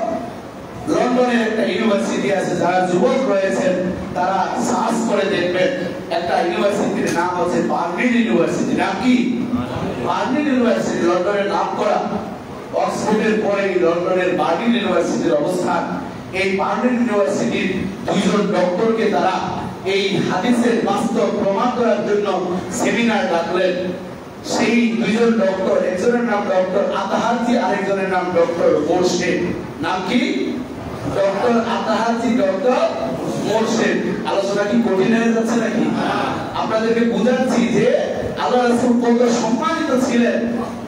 লন্ডনের একটা ইউনিভার্সিটি আছে, যারা যুবক রয়েছেন তারা সার্চ করে দেখবেন। একটা ইউনিভার্সিটির নাম হচ্ছে বার্নিল ইউনিভার্সিটি। নাম কি? বার্নিল ইউনিভার্সিটি, লন্ডনের নাম করা। অক্সফোর্ডের পরে লন্ডনের বার্নিল ইউনিভার্সিটির অবস্থান। এই বার্নিল ইউনিভার্সিটির 2 জন ডক্টরকে তারা এই হাদিসের বাস্তব প্রমাণ করার জন্য সেমিনার ডাকলেন। সেই 2 জন ডক্টর, একজনের নাম ডক্টর আতাহাজি, আরেকজনের নাম ডক্টর মোরশেদ। নাম কি? Doctor Atahaji, doctor Morshed. আলোচনা কি কঠিন হয়ে যাচ্ছে নাকি? আপনাদেরকে বুঝাচ্ছি যে আল্লাহ রাসূল কত সম্মানিত ছিলেন,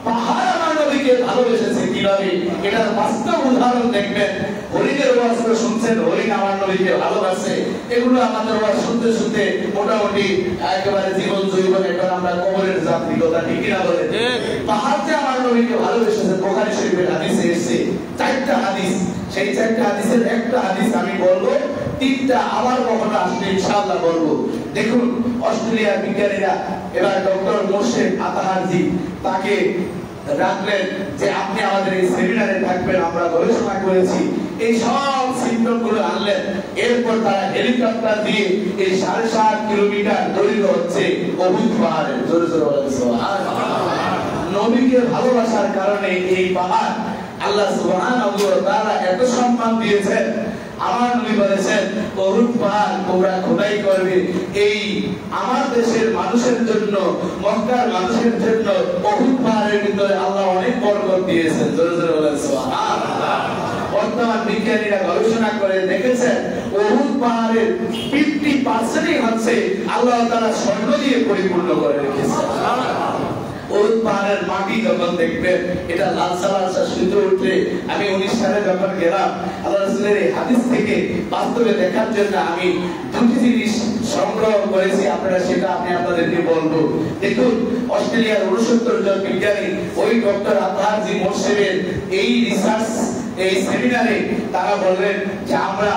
পাহাড় আমার নবীকে ভালোবেসেছে কিভাবে, এটার বাস্তব উদাহরণ দেখবেন। হরিণের ওয়াজ শুনছেন, হরিণ আমার নবীকে ভালোবাসে, এগুলো আমাদের ওয়াজ শুনতে শুনতে মোটামুটি একেবারে জীবন জৈবন এখন আমরা কবরের যাত্রী। কথা ঠিক কিনা বলেন? পাহাড় যে আমার নবীকে ভালোবেসেছে, বুখারী শরীফের হাদিসে এসেছে 4টা হাদিস। সেই 4টা হাদিসের একটা হাদিস আমি বলবো, 3টা আবার কখনো আসলে ইনশাআল্লাহ বলবো। দেখুন, অস্ট্রেলিয়ার বিজ্ঞানীরা এবার ডক্টর মোরশেদ আতাহাজি তাকে রাখলেন যে আপনি আমাদের এই সেমিনারে থাকবেন, আমরা গবেষণা করেছি। এই সব সিম্পটম গুলো আনলেন। এরপর তারা হেলিকপ্টার দিয়ে এই 7.5 কিলোমিটার দৈর্ঘ্য হচ্ছে উহুদ পাহাড়ের, জোরে জোরে বলেন সুবহানাল্লাহ। নবীকে ভালোবাসার কারণে এই পাহাড় আল্লাহ সুবহানাহু ওয়া তাআলা এত সম্মান দিয়েছেন। আমার নবী বলেছেন উহুদ পাহাড় তোমরা খোদাই করবে, এই আমার দেশের মানুষের জন্য, মক্কার মানুষের জন্য উহুদ পাহাড়ের ভিতরে আল্লাহ অনেক বরকত দিয়েছেন। জোরে জোরে বলেন সুবহানাল্লাহ। বর্তমান বিজ্ঞানীরা গবেষণা করে দেখেছেন উহুদ পাহাড়ের 50% হচ্ছে আল্লাহ তাআলা স্বর্ণ দিয়ে পরিপূর্ণ করে রেখেছেন। উহুদ পাহাড়ের মাটি যখন দেখবেন এটা লালসা লালসা সুতো উঠলে, আমি 19 সালে যখন গেলাম আল্লাহ রাসূলের এই হাদিস থেকে বাস্তবে দেখার জন্য আমি 2টি জিনিস সংগ্রহ করেছি, আপনারা সেটা আমি আপনাদেরকে বলবো। দেখুন, অস্ট্রেলিয়ার 69 জন বিজ্ঞানী ওই ডক্টর আতাহাজি মোরশেদের এই রিসার্চ, এই সেমিনারে তারা বললেন যে আমরা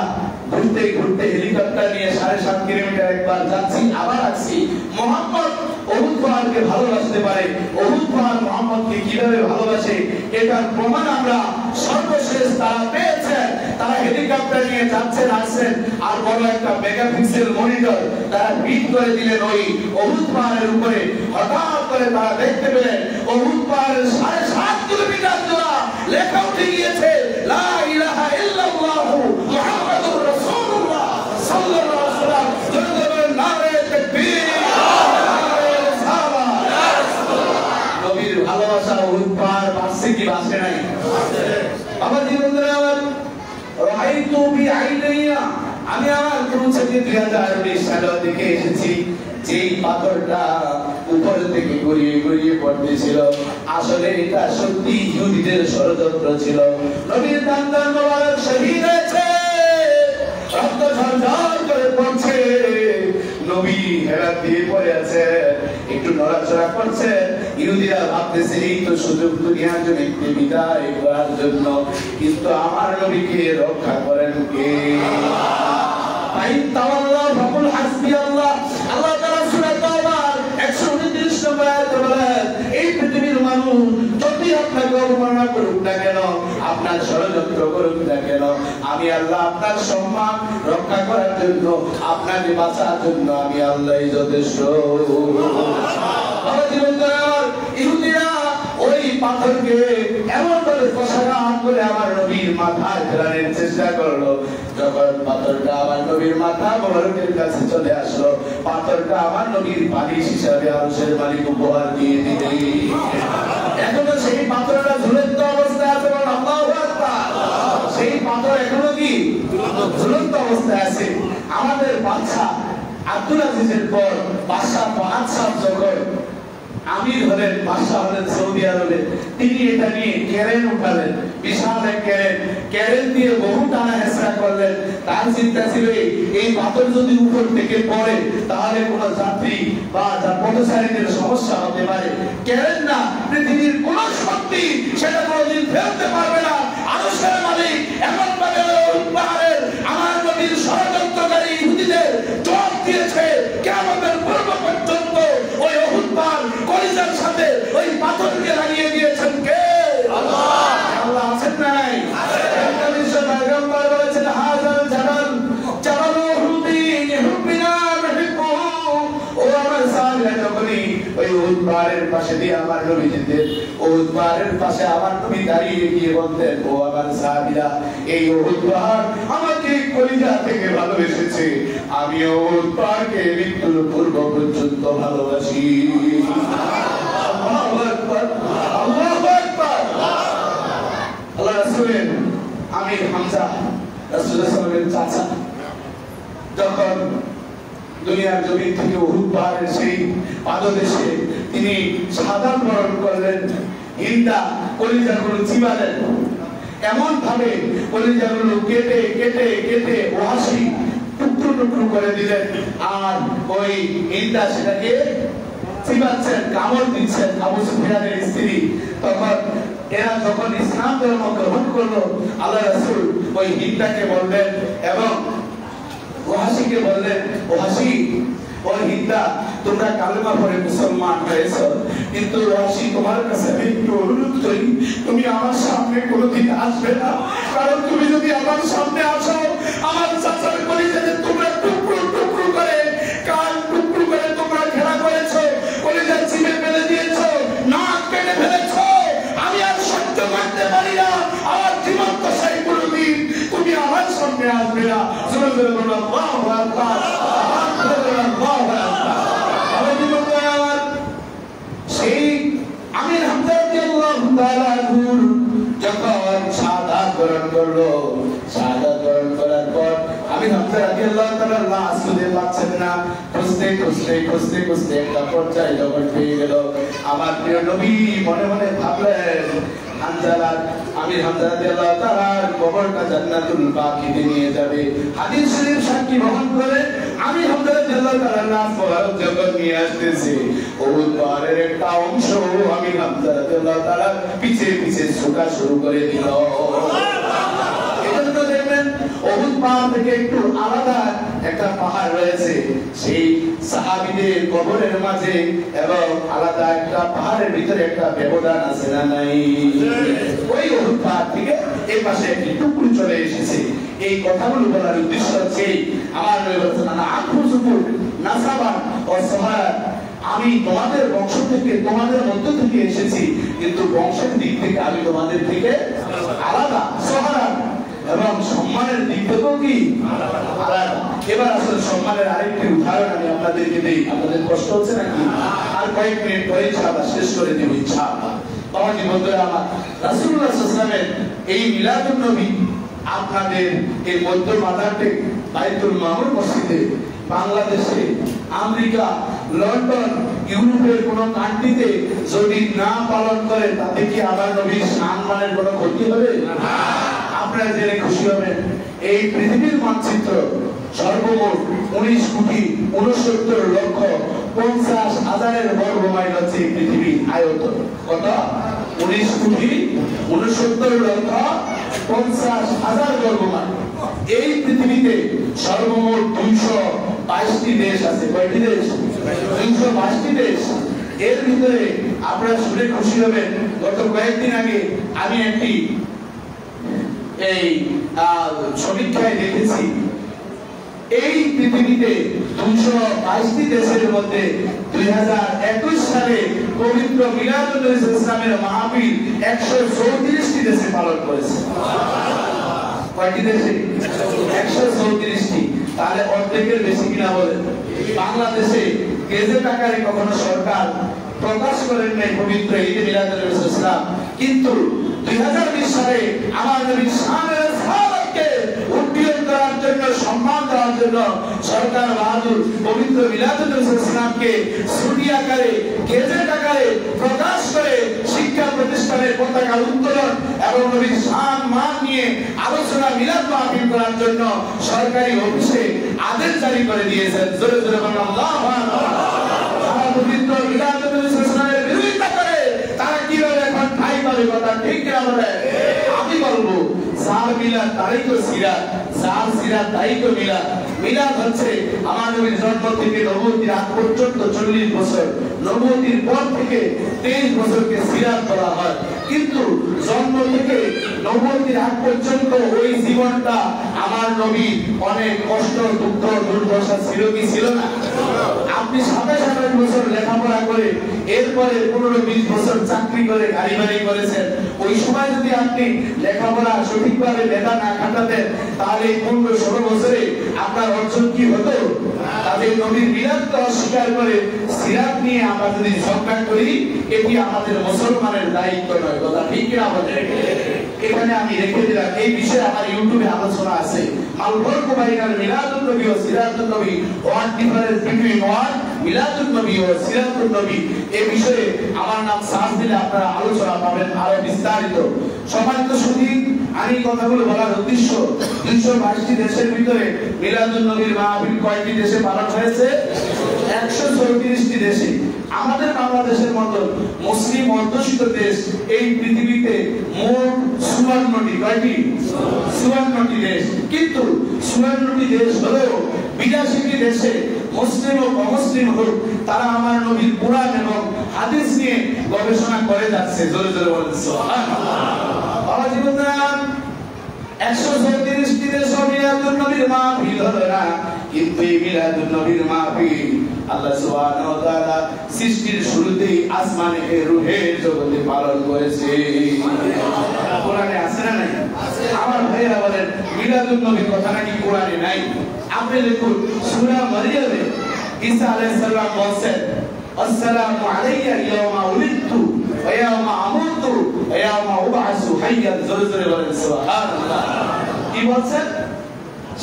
ঘুরতে ঘুরতে হেলিকপ্টার নিয়ে 7.5 কিলোমিটার একবার যাচ্ছি, আবার আসছি। মুহাম্মদ উহুদ পাহাড়কে ভালোবাসতে পারে, উহুদ পাহাড় মুহাম্মদকে কিভাবে ভালোবাসে এটার প্রমাণ আমরা সর্বশেষ তারা পেয়েছেন। তারা হেলিকপ্টার নিয়ে যাচ্ছেন, আসছেন, আর বড় একটা মেগাপিক্সেল মনিটর তারা ফিট করে দিলেন ওই উহুদ পাহাড়ের উপরে। হঠাৎ করে তারা দেখতে পেলেন উহুদ পাহাড়ের 7.5 কিলোমিটার জোড়া লেখা উঠে গিয়েছে লা ইলাহা ইল্লাল্লাহু মুহাম্মাদুর রাসূলুল্লাহ সাল্লাল্লাহু আলাইহি ওয়াসাল্লাম। জোরে নারে তাকবীর, নারে সালাম। নবীর ভালোবাসা উহুদ পাহাড় বাসে কি বাসে নাই? আমার জীবনের আমার রাইতু বিআইনিয়া, আমি আমার পৌঁছাতে 2019 সালে দেখে এসেছি যেই পাথরটা উপর থেকে গড়িয়ে গড়িয়ে পড়তেছিল, আসলে এটা সত্যি ইহুদিদের ষড়যন্ত্র ছিল। নবীর দান মোবারক শহীদ হয়েছে, রক্ত ঝরঝর করে পড়ছে। নবী হেরাত দিয়ে পড়ে আছে, একটু নড়াচড়া করছে। ইহুদিরা ভাবতেছে এই তো সুযোগ দুনিয়ার জন্য একটি বিদায় করার জন্য, কিন্তু আমার নবীকে রক্ষা করেন কে? ফাইন তাওয়াল্লাহ ফাকুল হাসবিয়াল্লাহ। আল্লাহ তাআলা সূরা তাওবার 129 নম্বর আয়াতে বলেন, এই পৃথিবীর মানুষ যতই আপনাকে অবমাননা করুক না কেন, আপনার ষড়যন্ত্র করুক না কেন, আমি আল্লাহ আপনার সম্মান রক্ষা করার জন্য, আপনাকে বাঁচার জন্য আমি আল্লাহই যথেষ্ট। ইহুদিরা ওই পাথরকে এমন ভাবে কষাঘাত করে আমার নবীর মাথায় ফেরানোর চেষ্টা করলো। যখন পাথরটা আমার নবীর মাথা মোবারকের কাছে চলে আসলো, পাথরটা আমার নবীর বালিশ হিসাবে আরশের মালিক উপহার দিয়ে দিলেন। এখনো সেই পাথরটা ঝুলন্ত অবস্থায় আছে। আল্লাহু আকবার। সেই পাথর এখনো কি ঝুলন্ত অবস্থায় আছে। আমাদের বাদশা আব্দুল আজিজের পর বাদশা ফাহাদ সাহেব যখন আমির হলেন, বাদশাহ হলেন সৌদি আরবে, তিনি এটা নিয়ে কেরেন উঠালেন, বিশাল এক কেরেন দিয়ে বহু টানা হেঁচড়া করলেন। তার চিন্তা ছিল এই পাথর যদি উপর থেকে পড়ে তাহলে কোন যাত্রী বা পথচারীদের সমস্যা হতে পারে। কেরেন না, পৃথিবীর কোন শক্তি সেটা কোনদিন ফেলতে পারবে না। আরশের মালিক এমন ভাবে পাহাড়ের আমার নবীর ষড়যন্ত্রকারী ইহুদিদের জবাব দিয়েছে, কিয়ামতের পূর্ব পর্যন্ত ওই উহুদ পাহাড় কলিজার সাথে ওই পাথরকে লাগিয়ে দিয়েছেন কে? আল্লাহ। আল্লাহ আছেন না নাই? আছেন। বিশ্ব পয়গম্বর বলেছেন, হাযাল জাবাল জাবালুহুদি হুব্বিনা নহিব্বু। ও আমার সাহাবীরা যখনই ওই উহুদ পাহাড়ের পাশে দিয়ে আমার নবী যেতেন, উহুদ পাহাড়ের পাশে আমার নবী দাঁড়িয়ে গিয়ে বলতেন, ও আমার সাহাবীরা, এই উহুদ পাহাড় আমাকে কলিজা থেকে ভালোবেসেছে, আমিও উহুদ পাহাড়কে মৃত্যুর পূর্ব পর্যন্ত ভালোবাসি। আল্লাহু আকবার, আল্লাহু আকবার। আল্লাহ রাসূলের আমির হামজা, রাসূলুল্লাহ সাল্লাল্লাহু আলাইহি ওয়াসাল্লামের চাচা, যখন দুনিয়ার জমিন থেকে উহুদ পাহাড়ের সেই পাদদেশে তিনি শাহাদাত বরণ করলেন, হিন্দা কলিজাগুলো চিবালেন, এমন ভাবে কলিজাগুলো কেটে কেটে কেটে ওয়াসি টুকরো টুকরো করে দিলেন। আর ওই হিন্দা সেটাকে চিবাচ্ছেন, কামড় দিচ্ছেন আবু সুফিয়ানের স্ত্রী। তখন এরা যখন ইসলাম ধর্ম গ্রহণ করলো, আল্লাহ রাসূল ওই হিন্দাকে বললেন এবং ওয়াসিকে বললেন, ওয়াসি, ও হিন্দা, তোমরা কালেমা পড়ে মুসলমান হয়েছো, কিন্তু ওয়াসি তোমার কাছে আমি একটু অনুরোধ করি, তুমি আমার সামনে কোনোদিন আসবে না। কারণ তুমি যদি আমার সামনে আসো, আমার চাচার কলিজাতে তোমরা টুকরো টুকরো করে, কান টুকরো করে তোমরা খেলা করেছো, কলিজা চিপে ফেলে দিয়েছো, নাক কেটে ফেলেছো, আমি আর সহ্য করতে পারি না। আমার জীবন তো সেই কোনোদিন তুমি আমার সামনে আসবে না। জোরে জোরে বলো আল্লাহু আকবার, আল্লাহু আকবার। আমার জীবন আমার সেই আমির হামজা রাদিয়াল্লাহু তাআলা আনহু যখন শাহাদাত বরণ করলো, শাহাদাত বরণ করার পর আমির হামজা রাদিয়াল্লাহু তাআলা লাশ খুঁজে পাচ্ছেন না, খুঁজতে খুঁজতে খুঁজতে খুঁজতে একটা পর্যায়ে যখন পেয়ে গেল, আমার প্রিয় নবী মনে মনে ভাবলেন, আমির হামজা রাদিয়াল্লাহু তাআলার কবরটা জান্নাতুল বাকিতে নিয়ে যাবে। হাদিস শরীফ সাক্ষী বহন করে আমির হামজা রাদিয়াল্লাহু তাআলার লাশ মোবারক যখন নিয়ে আসতেছে, উহুদ পাহাড়ের একটা অংশ আমির হামজা রাদিয়াল্লাহু তাআলা পিছে পিছে ছোটা শুরু করে দিল। এজন্য দেখবেন উহুদ পাহাড় থেকে একটু আলাদা একটা পাহাড় রয়েছে, সেই সাহাবীদের কবরের মাঝে এবং আলাদা একটা পাহাড়ের ভিতরে একটা ব্যবধান আছে না নাই? ওই উহুদ পাহাড় থেকে এই পাশে একটি টুকরো চলে এসেছে। এই কথাগুলো বলার উদ্দেশ্য হচ্ছে, আমার নবী বলেছেন, না আখুযুকু নাসাবান ও সাহারা, আমি তোমাদের বংশ থেকে, তোমাদের মধ্য থেকে এসেছি, কিন্তু বংশের দিক থেকে আমি তোমাদের থেকে আলাদা, সাহারা, এবং সম্মানের দিক থেকেও কি আলাদা। এবার আসলে সম্মানের আরেকটি উদাহরণ আমি আপনাদেরকে দিই। আপনাদের কষ্ট হচ্ছে নাকি? আর কয়েক মিনিট পরে ইনশাআল্লাহ শেষ করে দেব ইনশাআল্লাহ। আমার বন্ধুরা, আমার রাসূলুল্লাহ সাল্লাল্লাহু আলাইহি ওয়াসাল্লামের এই মিলাদুন নবী আপনাদের এই মধ্য মাদারটে বাইতুল মামুর মসজিদে, বাংলাদেশে, আমেরিকা, লন্ডন, ইউরোপের কোন কান্ট্রিতে যদি না পালন করে, তাতে কি আমার নবীর সম্মানের কোনো ক্ষতি হবে? আপনারা জেনে খুশি হবেন, এই পৃথিবীর মানচিত্র সর্বমোট 19,69,50,000 বর্গ মাইল হচ্ছে এই পৃথিবীর আয়তন। কত? 19,69,50,000 বর্গ মাইল। এই পৃথিবীতে সর্বমোট 222টি দেশ আছে। কয়টি দেশ? 222টি দেশ। এর ভিতরে আপনারা শুনে খুশি হবেন, গত কয়েকদিন আগে আমি একটি সমীক্ষায় দেখেছি, এই পৃথিবীতে 222টি দেশের মধ্যে 2021 সালে পবিত্র মিলাদুন নবী ইসলামের মাহফিল 134টি দেশে পালন করেছে। কয়টি দেশে? 134টি। তাহলে অর্ধেকের বেশি কিনা বলেন? বাংলাদেশে গেজেট আকারে কখনো সরকার প্রকাশ করেন নাই পবিত্র ঈদে মিলাদুন নবী ইসলাম, কিন্তু 2020 সালে আমার নবীর শানের সালাতকে উড্ডীয়মান করার জন্য, সম্মান দেওয়ার জন্য সরকার বাহাদুর পবিত্র মিলাদুন নবী ইসলামকে ছুটি আকারে, গেজেট আকারে প্রকাশ করে শিক্ষা প্রতিষ্ঠানের পতাকা উত্তোলন এবং নবীর শান মান নিয়ে আলোচনা মিলাদ মাহফিল করার জন্য সরকারি অফিসে আদেশ জারি করে দিয়েছেন। জোরে জোরে বলুন আল্লাহু আকবার। তারা পবিত্র মিলাদুন নবী ইসলামের বিরোধিতা করে, তারা কিভাবে এখন ঠাই পাবে? কথা ঠিক কিনা বলেন? আমি বলবো, যার মিলাদ তারই তো সিরাত, যার সিরাত তারই তো মিলাদ। মিলাদ হচ্ছে আমার নবীর জন্ম থেকে নবুয়তির আগ পর্যন্ত 40 বছর, নবুয়তির পর থেকে 23 বছরকে সিরাত বলা হয়। কিন্তু জন্ম থেকে নবুয়তির আগ পর্যন্ত ওই জীবনটা আমার নবী অনেক কষ্ট, দুঃখ, দুর্দশা ছিল কি ছিল না? আপনি 27-28 বছর লেখাপড়া করে এরপরে 15-20 বছর চাকরি করে গাড়ি বাড়ি করেছেন। ওই সময় যদি আপনি লেখাপড়া সঠিকভাবে মেধা না খাটাতেন, তাহলে 15-16 বছরে আপনার অর্জন কি হতো? তাদের নবীর মিলাদকে অস্বীকার করে সিরাত নিয়ে আমরা যদি ঝগড়া করি, এটি আমাদের মুসলমানের দায়িত্ব নয়। কথা ঠিক কিনা বলেন? এখানে আমি রেখে দিলাম, এই বিষয়ে আমার ইউটিউবে আলোচনা আছে। আল ফারকু বাইনাল মিলাদুন নবী ও সিরাতুন নবী, হোয়াট ডিফারেন্স বিটুইন হোয়াট মিলাদুন নবী ও সিরাতুন নবী, এই বিষয়ে আমার নাম সার্চ দিলে আপনারা আলোচনা পাবেন আরো বিস্তারিত। সম্মানিত সুধী, আমি কথাগুলো বলার উদ্দেশ্য, 222টি দেশের ভিতরে মিলাদুন নবীর মাহফিল কয়টি দেশে পালন হয়েছে? 134টি দেশে। আমাদের বাংলাদেশের মতো মুসলিম অধ্যুষিত দেশ এই পৃথিবীতে মোট 54টি। কয়টি? 54টি দেশ। কিন্তু 54টি দেশ হলেও 82টি দেশে মুসলিম ও অমুসলিম হোক, তারা আমার নবীর কোরআন এবং হাদিস নিয়ে গবেষণা করে যাচ্ছে। জোরে জোরে বলেন সুবহানাল্লাহ। বাবা জীবন 134টি দেশ মিলাদুন নবীর মাহফিল হলো না, কিন্তু এই মিলাদুন নবীর মাহফিল আল্লাহ সুবহানাহু ওয়া তাআলা সৃষ্টির শুরুতেই আসমানে রূহের জগতে পালন করেছে। কোরআনে আছে না নাই? আমার ভাইরা বলেন, মিলাদুন নবীর কথা নাকি কোরআনে নাই? আপনি দেখুন সূরা মারিয়ামে ঈসা আলাইহিস সালাম বলেন, আসসালামু আলাইয়া ইয়াওমা উলিদতু ওয়া ইয়াওমা আমুতু ওয়া ইয়াওমা উবআসু হাইয়ান। জোরে জোরে বলেন সুবহানাল্লাহ। কি বলছেন?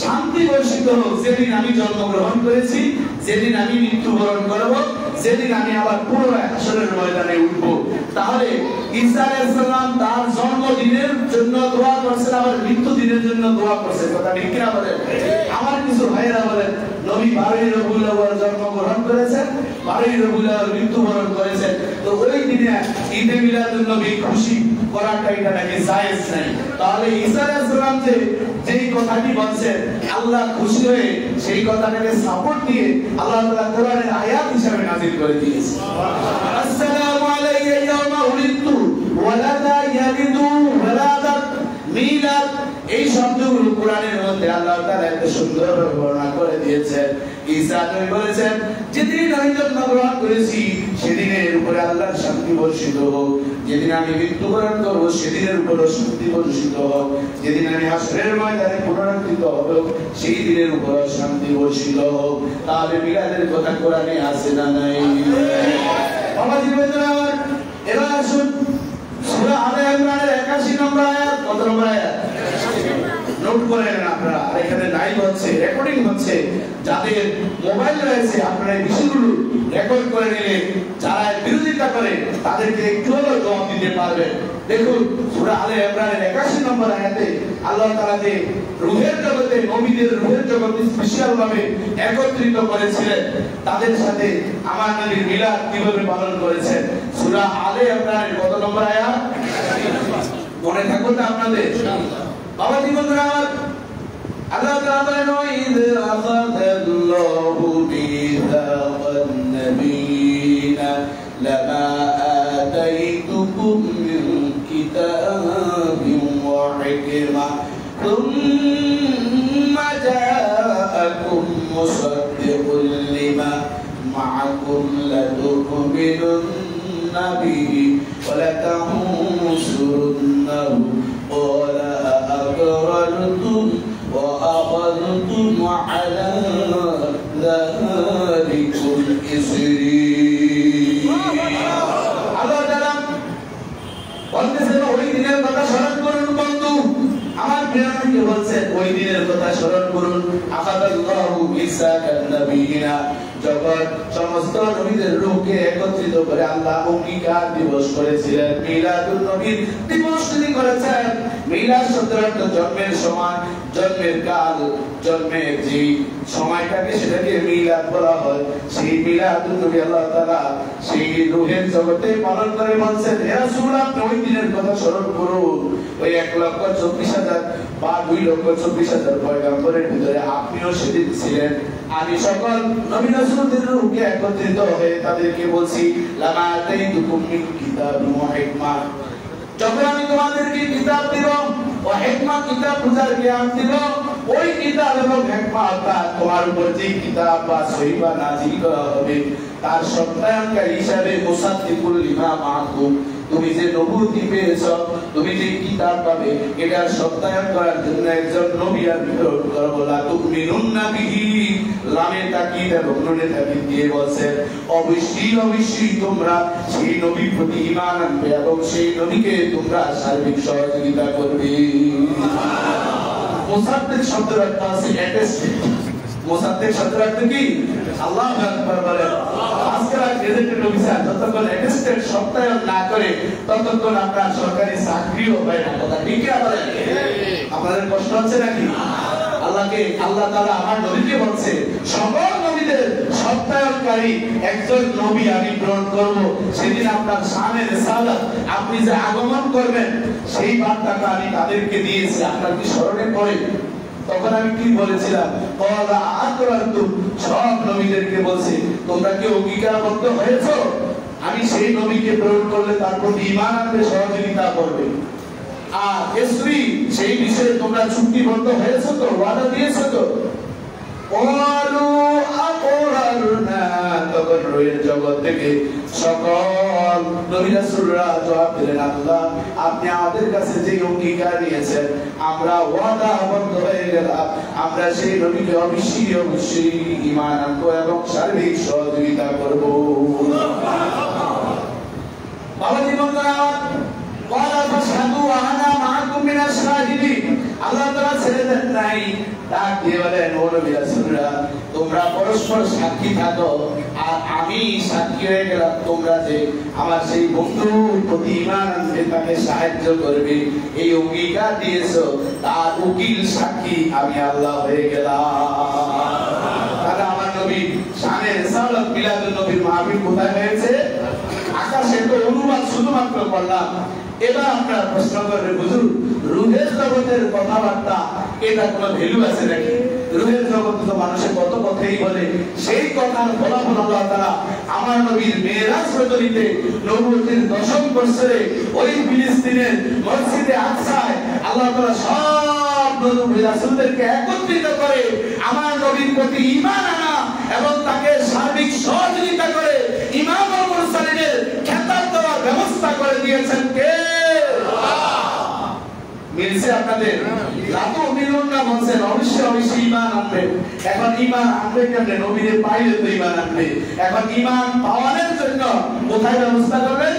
শান্তি বর্ষিত হোক যেদিন আমি জন্মগ্রহণ করেছি, যেদিন আমি মৃত্যুবরণ করব, যেদিন আমি আবার পুনরায় হাসরের ময়দানে উঠব। তাহলে ঈসা আলাইহিস সালাম তার জন্মদিনের জন্য দোয়া করছেন, আবার মৃত্যু দিনের জন্য দোয়া করছেন। কথা ঠিক কিনা বলেন? আমার কিছু ভাইরা বলেন, নবী 12 রবিউল আউয়াল জন্মগ্রহণ করেছেন, 12 রবিউল আউয়াল মৃত্যুবরণ করেছেন, তো ওই দিনে ঈদে মিলাদুন নবী খুশি করাটা এটা নাকি জায়েজ নাই। তাহলে ঈসা আলাইহিস সালাম যে যেই কথাটি বলছেন, আল্লাহ খুশি হয়ে সেই কথাটাকে সাপোর্ট দিয়ে আল্লাহ তাআলা কোরআনের আয়াত হিসেবে নাযিল করে দিয়েছে। আসসালামু আলাইয়া ইয়াওমা উলিদতু ওয়ালাদা ইয়ালিদু ওয়ালাদাত। মিলাদ এই শব্দগুলো কোরআনের মধ্যে আল্লাহ তাআলা এত সুন্দরভাবে বর্ণনা করে দিয়েছেন। ঈসা নবী বলেছেন, যেদিন আমি জন্মগ্রহণ করেছি সেদিনের উপরে আল্লাহর শান্তি বর্ষিত হোক, যেদিন আমি মৃত্যুবরণ করব সেদিনের উপরও শান্তি বর্ষিত হোক, যেদিন আমি হাসরের ময়দানে পুনরুত্থিত হব সেই দিনের উপরও শান্তি বর্ষিত হোক। তাহলে মিলাদের কথা কোরআনে আছে না নাই? বাবা জীবন আমার এবার আসুন সূরা আলে ইমরানের 81 নম্বর আয়াত। কত নম্বর আয়াত? নোট করে নেন আপনারা, আর এখানে লাইভ হচ্ছে, রেকর্ডিং হচ্ছে। যাদের মোবাইল রয়েছে আপনারা এই বিষয়গুলো রেকর্ড করে নিলে যারা বিরোধিতা করে তাদেরকে একটু হলেও জবাব দিতে পারবেন। দেখুন সূরা আলে ইমরানের 81 নম্বর আয়াতে আল্লাহ তাআলা যে রূহের জগতে নবীদের রূহের জগতে স্পেশাল ভাবে একত্রিত করেছিলেন, তাদের সাথে আমার নবীর মিলাদ কিভাবে পালন করেছেন। সূরা আলে ইমরানের কত নম্বর আয়াত মনে থাকবে না আপনাদের? বাবা জীবনরা আল্লাহ তাআলা বলেন, ওয়াইদ আখাযাল্লাহু মিসাকান নাবিয়িনা লামা আতাইতুকুম মিন কিতাবিন ওয়া হিকমা সুম্মা জাআকুম মুসাদ্দিকুল লিমা মা'আকুম লাতু'মিনুন্না বিহি ওয়া লাতানসুরুন্নাহু ক্বালা আ'আকরারতুম وأخذتم على ذلكم إصري আল্লাহ তাআলা বলতেছেন ওই দিনের কথা স্মরণ করুন বন্ধু। আমার প্রিয়কে বলছেন ওই দিনের কথা স্মরণ করুন। আখাযাল্লাহু মিসাকান নাবিয়িনা, যখন সমস্ত নবীদের রূহকে একত্রিত করে আল্লাহ অঙ্গীকার দিবস করেছিলেন, মিলাদুন নবীর দিবস তিনি করেছেন। মিলাদ শব্দের অর্থ জন্মের সময়, জন্মের কাল, জন্মের যে সময়টাকে সেটাকে মিলাদ বলা হয়। সেই মিলাদুন নবী আল্লাহ তাআলা সেই রূহের জগতে পালন করে বলছেন, হে রাসূল আপনি ওই দিনের কথা স্মরণ করুন। ওই 1,24,000 বা 2,24,000 পয়গম্বরের ভিতরে আপনিও সেদিন ছিলেন। আমি সকল নবী রাসূলদের রূহকে একত্রিত হয়ে তাদেরকে বলছি, লামা আতাইতুকুম মিন কিতাবিন ওয়া হিকমা, যখন আমি তোমাদেরকে কিতাব দিব, ও হিকমা কিতাব বুঝার জ্ঞান দিব, ওই কিতাব এবং হিকমা অর্থাৎ তোমার উপর যে কিতাব বা সহিফা নাযিল করা হবে তার সত্যায়নকারী হিসাবে মুসাদ্দিকুল লিমা মা'আকুম, তুমি যে নবুয়তি পেয়েছো, তুমি যে কিতাব পাবে, এটার সত্যায়ন করার জন্য একজন নবী আর প্রেরণ করব। লা তুমিনুন্না বিহি, লামে তাকিদ এবং নুনে তাকিদ দিয়ে বলছেন অবশ্যই অবশ্যই তোমরা সেই নবীর প্রতি ঈমান আনবে এবং সেই নবীকে তোমরা সার্বিক সহযোগিতা করবে। মুসাদ্দিক শব্দের অর্থ আছে অ্যাটেস্টেড। মুসাদ্দিক শব্দের অর্থ কি? আল্লাহু আকবার বলেন। আজকাল গেজেটেড অফিসার যতক্ষণ অ্যাটেস্টেড সত্যায়ন না করে ততক্ষণ আপনার সরকারি চাকরিও হয় না। কথা ঠিক কি বলেন? আপনাদের কষ্ট হচ্ছে নাকি? আল্লাহ তাআলা আমার নবীকে বলছে সকল নবীদের সত্যায়নকারী একজন নবী আমি গ্রহণ করব। সেদিন আপনার শানে রিসালাত আপনি যে আগমন করবেন সেই বার্তাটা আমি তাদেরকে দিয়েছি। আপনার কি স্মরণে পড়ে? তখন আমি কি বলেছিলাম? ক্বালা আ'আকরারতুম, সব নবীদেরকে বলছি তোমরা কি অঙ্গীকারবদ্ধ হয়েছো আমি সেই নবীকে প্রেরণ করলে তার প্রতি ঈমান আনবে, সহযোগিতা করবে। আর ইসরি, সেই বিষয়ে তোমরা চুক্তিবদ্ধ হয়েছো তো, ওয়াদা দিয়েছো তো? ক্বালু আকরারনা, তখন রূহের জগৎ থেকে সকল নবী রাসূলরা জবাব দিলেন, আল্লাহ আপনি আমাদের কাছে যে অঙ্গীকার নিয়েছেন আমরা ওয়াদাবদ্ধ হয়ে গেলাম, আমরা সেই নবীকে অবশ্যই অবশ্যই ঈমান আনবো এবং সার্বিক সহযোগিতা করব। বাবা জীবনরা ওয়ালা ফাশহাদু ওয়া আনা মাআকুম মিনাশ শাহিদিন, আল্লাহ তাআলা ছেড়ে দেন নাই, ডাক দিয়ে বলেন ও নবী রাসূলরা তোমরা পরস্পর সাক্ষী থাকো আর আমি সাক্ষী হয়ে গেলাম তোমরা যে আমার সেই বন্ধুর প্রতি ঈমান আনবে, তাকে সাহায্য করবে, এই অঙ্গীকার দিয়েছো, তার উকিল সাক্ষী আমি আল্লাহ হয়ে গেলাম। তাহলে আমার নবী শানে রিসালাত মিলাদুন নবীর মাহফিল কোথায় হয়েছে? আকাশে। তো অনুবাদ শুধুমাত্র করলাম। এবার আপনারা প্রশ্ন করবেন হুজুর রূহের জগতের কথাবার্তা এটা কোনো ভ্যালু আছে নাকি? রূহের জগতে তো মানুষের কত কথাই বলে, সেই কথার ফলাফল আল্লাহ তাআলা আমার নবীর মেরাজ রজনীতে নবুয়তের 10ম বছরে ওই ফিলিস্তিনের মসজিদে আকসায় আল্লাহ তাআলা সব নবী রাসূলদেরকে একত্রিত করে আমার নবীর প্রতি ঈমান আনা এবং তাকে সার্বিক সহযোগিতা করে ইমামুল মুরসালিনের খেতাব দেওয়ার ব্যবস্থা করে দিয়েছেন কে? মিলছে আপনাদের? লাতু মিলুন না বলছেন অবশ্যই অবশ্যই ঈমান আনবে। এখন ঈমান আনবে কেন? নবীরে পাইলে তো ঈমান আনবে। এখন ঈমান পাওয়ার জন্য কোথায় ব্যবস্থা করবেন?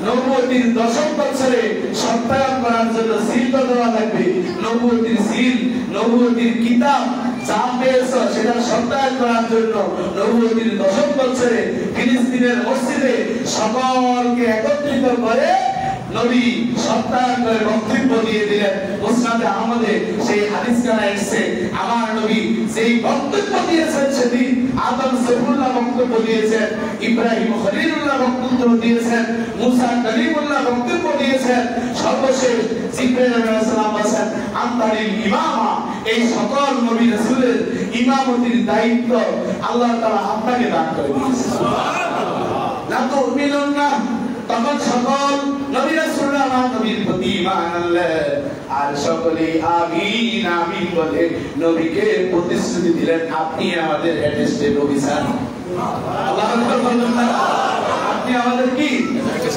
নবুয়তির 10ম বছরে সত্যায়ন করার জন্য সিল তো দেওয়া লাগবে। নবুয়তির সিল, নবুয়তির কিতাব যা পেয়েছ সেটা সত্যায়ন করার জন্য নবুয়তির 10ম বছরে ফিলিস্তিনের মসজিদে সকলকে একত্রিত করে নবী সত্তার করে বক্তব্য দিয়ে দিলেন। মুসনাদে আহমদে সেই হাদিস কানা এসেছে, আমার নবী যেই বক্তব্য দিয়েছেন সেদিন আদম সফুল্লাহ বক্তব্য দিয়েছেন, ইব্রাহিম খলিলুল্লাহ বক্তব্য দিয়েছেন, মুসা কালিমুল্লাহ বক্তব্য দিয়েছেন, সর্বশেষ জিবরাইল আলাইহিস সালাম বলেন আনতারিল ইমামা, এই সকল নবী রাসূলের ইমামতির দায়িত্ব আল্লাহ তাআলা আপনাকে দান করে দিয়েছেন। সুবহানাল্লাহ। লা তুমিনুন্না, তখন সকল নবী রাসূলরা আমার নবীর প্রতি ঈমান আনলেন আর সকলে আমিন আমিন বলে নবীকে প্রতিশ্রুতি দিলেন, আপনি আমাদের অ্যাটেস্টেড অফিসার। আল্লাহু আকবার বলুন না, আপনি আমাদের কি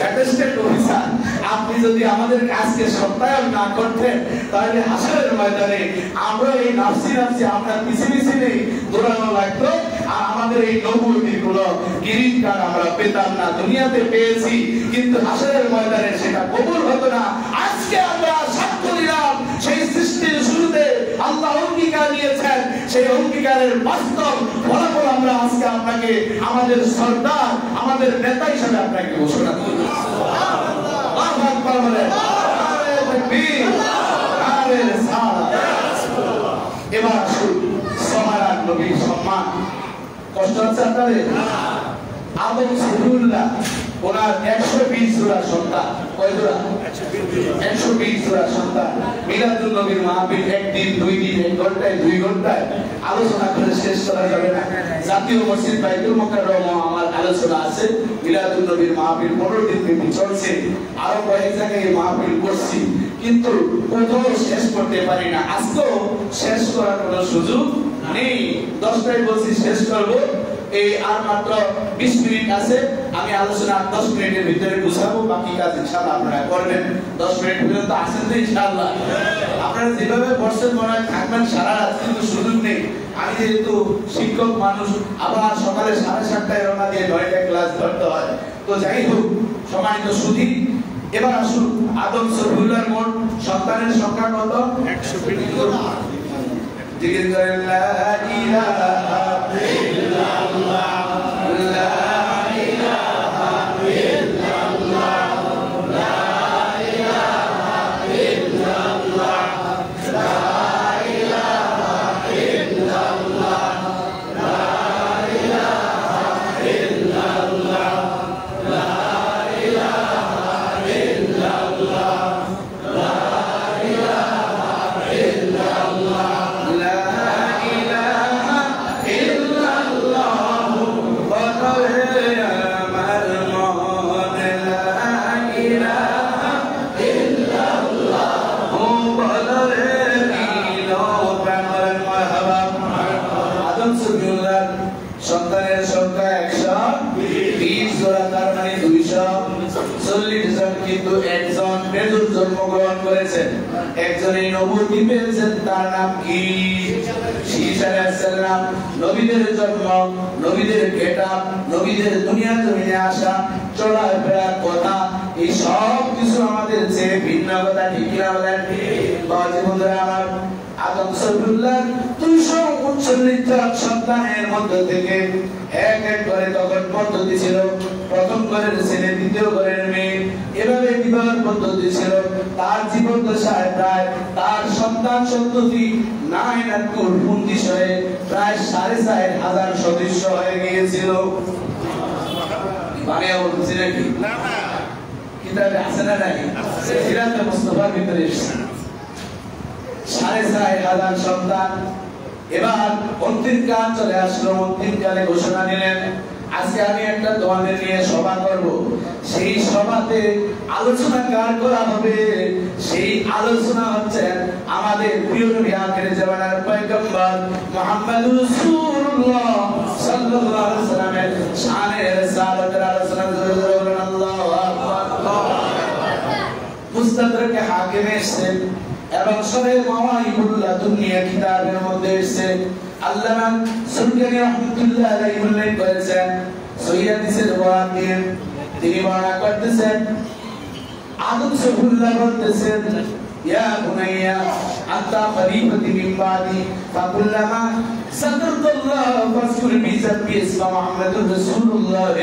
অ্যাটেস্টেড অফিসার। আপনি যদি আমাদের কাজকে সত্যায়ন না করতেন তাহলে হাসরের ময়দানে আমরা এই নাফসি নাফসি আমরা পিছে পিছে নেই দৌড়ানো লাগতো, আর আমাদের এই নবুয়তির কোনো কিরিট কার্ড আমরা পেতাম না। দুনিয়াতে পেয়েছি কিন্তু হাসরের ময়দানে সেটা কবুল হতো না। আজকে আমরা সাক্ষ্য দিলাম সেই সৃষ্টির শুরুতে আল্লাহ অঙ্গীকার দিয়েছেন, সেই অঙ্গীকারের বাস্তব ফলাফল আমরা আজকে আপনাকে আমাদের সরদার আমাদের নেতা হিসেবে আপনাকে ঘোষণা করি। আল্লাহু আকবার বলেন, নারে তাকবীর, নারে রিসালাত। এবার আসুন সোহারার নবীর সম্মান। কষ্ট হচ্ছে আপনাদের? আদম সফিউল্লাহ ওনার 120 জোড়া সন্তান। কয় জোড়া? 120 জোড়া সন্তান। মিলাদুন নবীর মাহফিল একদিন, দুই দিন, 1 ঘন্টায়, 2 ঘন্টায় আলোচনা করে শেষ করা যাবে না। জাতীয় মসজিদ বাইতুল মুকাররমে আমার আলোচনা আছে। মিলাদুন নবীর মাহফিল 15 দিন ব্যাপী চলছে। আরো কয়েক জায়গায় মাহফিল করছি কিন্তু কোথাও শেষ করতে পারি না। আজকেও শেষ করার কোনো সুযোগ নেই। 10টায় বলছি শেষ করব, এই আর মাত্র 20 মিনিট আছে। আমি আলোচনা 10 মিনিটের ভিতরে বুঝাবো, বাকি কাজ ইনশাআল্লাহ আপনারা করবেন। 10 মিনিট পর্যন্ত আসেন তো ইনশাআল্লাহ। আপনারা যেভাবে বসছেন মনে হয় থাকবেন সারা রাত, কিন্তু সুযোগ নেই। আমি যেহেতু শিক্ষক মানুষ, আবার সকালে 7:30টায় রওনা দিয়ে 9টায় ক্লাস ধরতে হয়। তো যাই হোক, সম্মানিত সুধী, এবার আসুন আদম সফিউল্লাহর মোট সন্তানের সংখ্যা কত? 120। জিকির করেন লা ইলাহা ইল্লাল্লাহ, লা ইলাহা ইল্লাল্লাহ, লা ইলাহা ইল্লাল্লাহ, লা ইলাহা ইল্লাল্লাহ, লা ইলাহা ইল্লাল্লাহ, লা ইলাহা ইল্লাল্লাহ, লা ইলাহা ইল্লাল্লাহ। সন্তানের সংখ্যা 120 জোড়া, তার মানে 240 জন, কিন্তু একজন মেজর জন্মগ্রহণ করেছেন, একজনই নবুয়তি পেয়েছেন, তার নাম কি? ঈসা আলাইহিস সালাম। নবীদের জন্ম, নবীদের গেটআপ, নবীদের দুনিয়া জমিনে আসা, চলাফেরা, কথা, এই সব কিছু আমাদের চেয়ে ভিন্ন কথা, ঠিক কিনা বলেন? বন্ধুরা আমার, আদম সফিউল্লাহ 239 সন্তানের মধ্যে থেকে এক এক করে তখন পদ্ধতি ছিল। প্রথম ঘরের ছেলে, দ্বিতীয় ঘরের মেয়ে, এভাবে বিবাহ পদ্ধতি ছিল। তার জীবন দশায় প্রায় তার সন্তান সন্ততি প্রায় 4,500 সদস্য হয়ে গিয়েছিল। বানিয়া বলছি নাকি? কিতাবে আছে না নাই? সিরাতে মুস্তাফার ভিতরে এসেছে 4,500 সন্তান। এবার অন্তিম কাল চলে আসলো। অন্তিম কালে ঘোষণা দিলেন, আজকে আমি একটা তোমাদের নিয়ে সভা করব। সেই সভাতে আলোচনা কার করা হবে? সেই আলোচনা হচ্ছে আমাদের প্রিয় নবী আখির জামানার পয়গম্বর মুহাম্মদুর রাসূলুল্লাহ সাল্লাল্লাহু আলাইহি ওয়াসাল্লামের শানে রিসালাতের আলোচনা করবেন। আল্লাহু আকবার। মুস্তাদরাকে হাকিম এসেছেন এবং সহিহ মাওয়াহিবুল্লাহ দুনিয়া কিতাবের মধ্যে এসেছে। আল্লামা সুরকানি রাহমাতুল্লাহ আলাইহি উল্লেখ করেছেন, সহিহ হাদিসের ওয়াকি তিনি বর্ণনা করতেছেন, আদম সফিউল্লাহ বলতেছেন, ইয়া বুনাইয়া আনতা খলিফাতি মিন বাদি ফাকুল্লামা সাদারতুল্লাহ ফাসকুর বিজাবি ইসমা মুহাম্মাদুর রাসূলুল্লাহ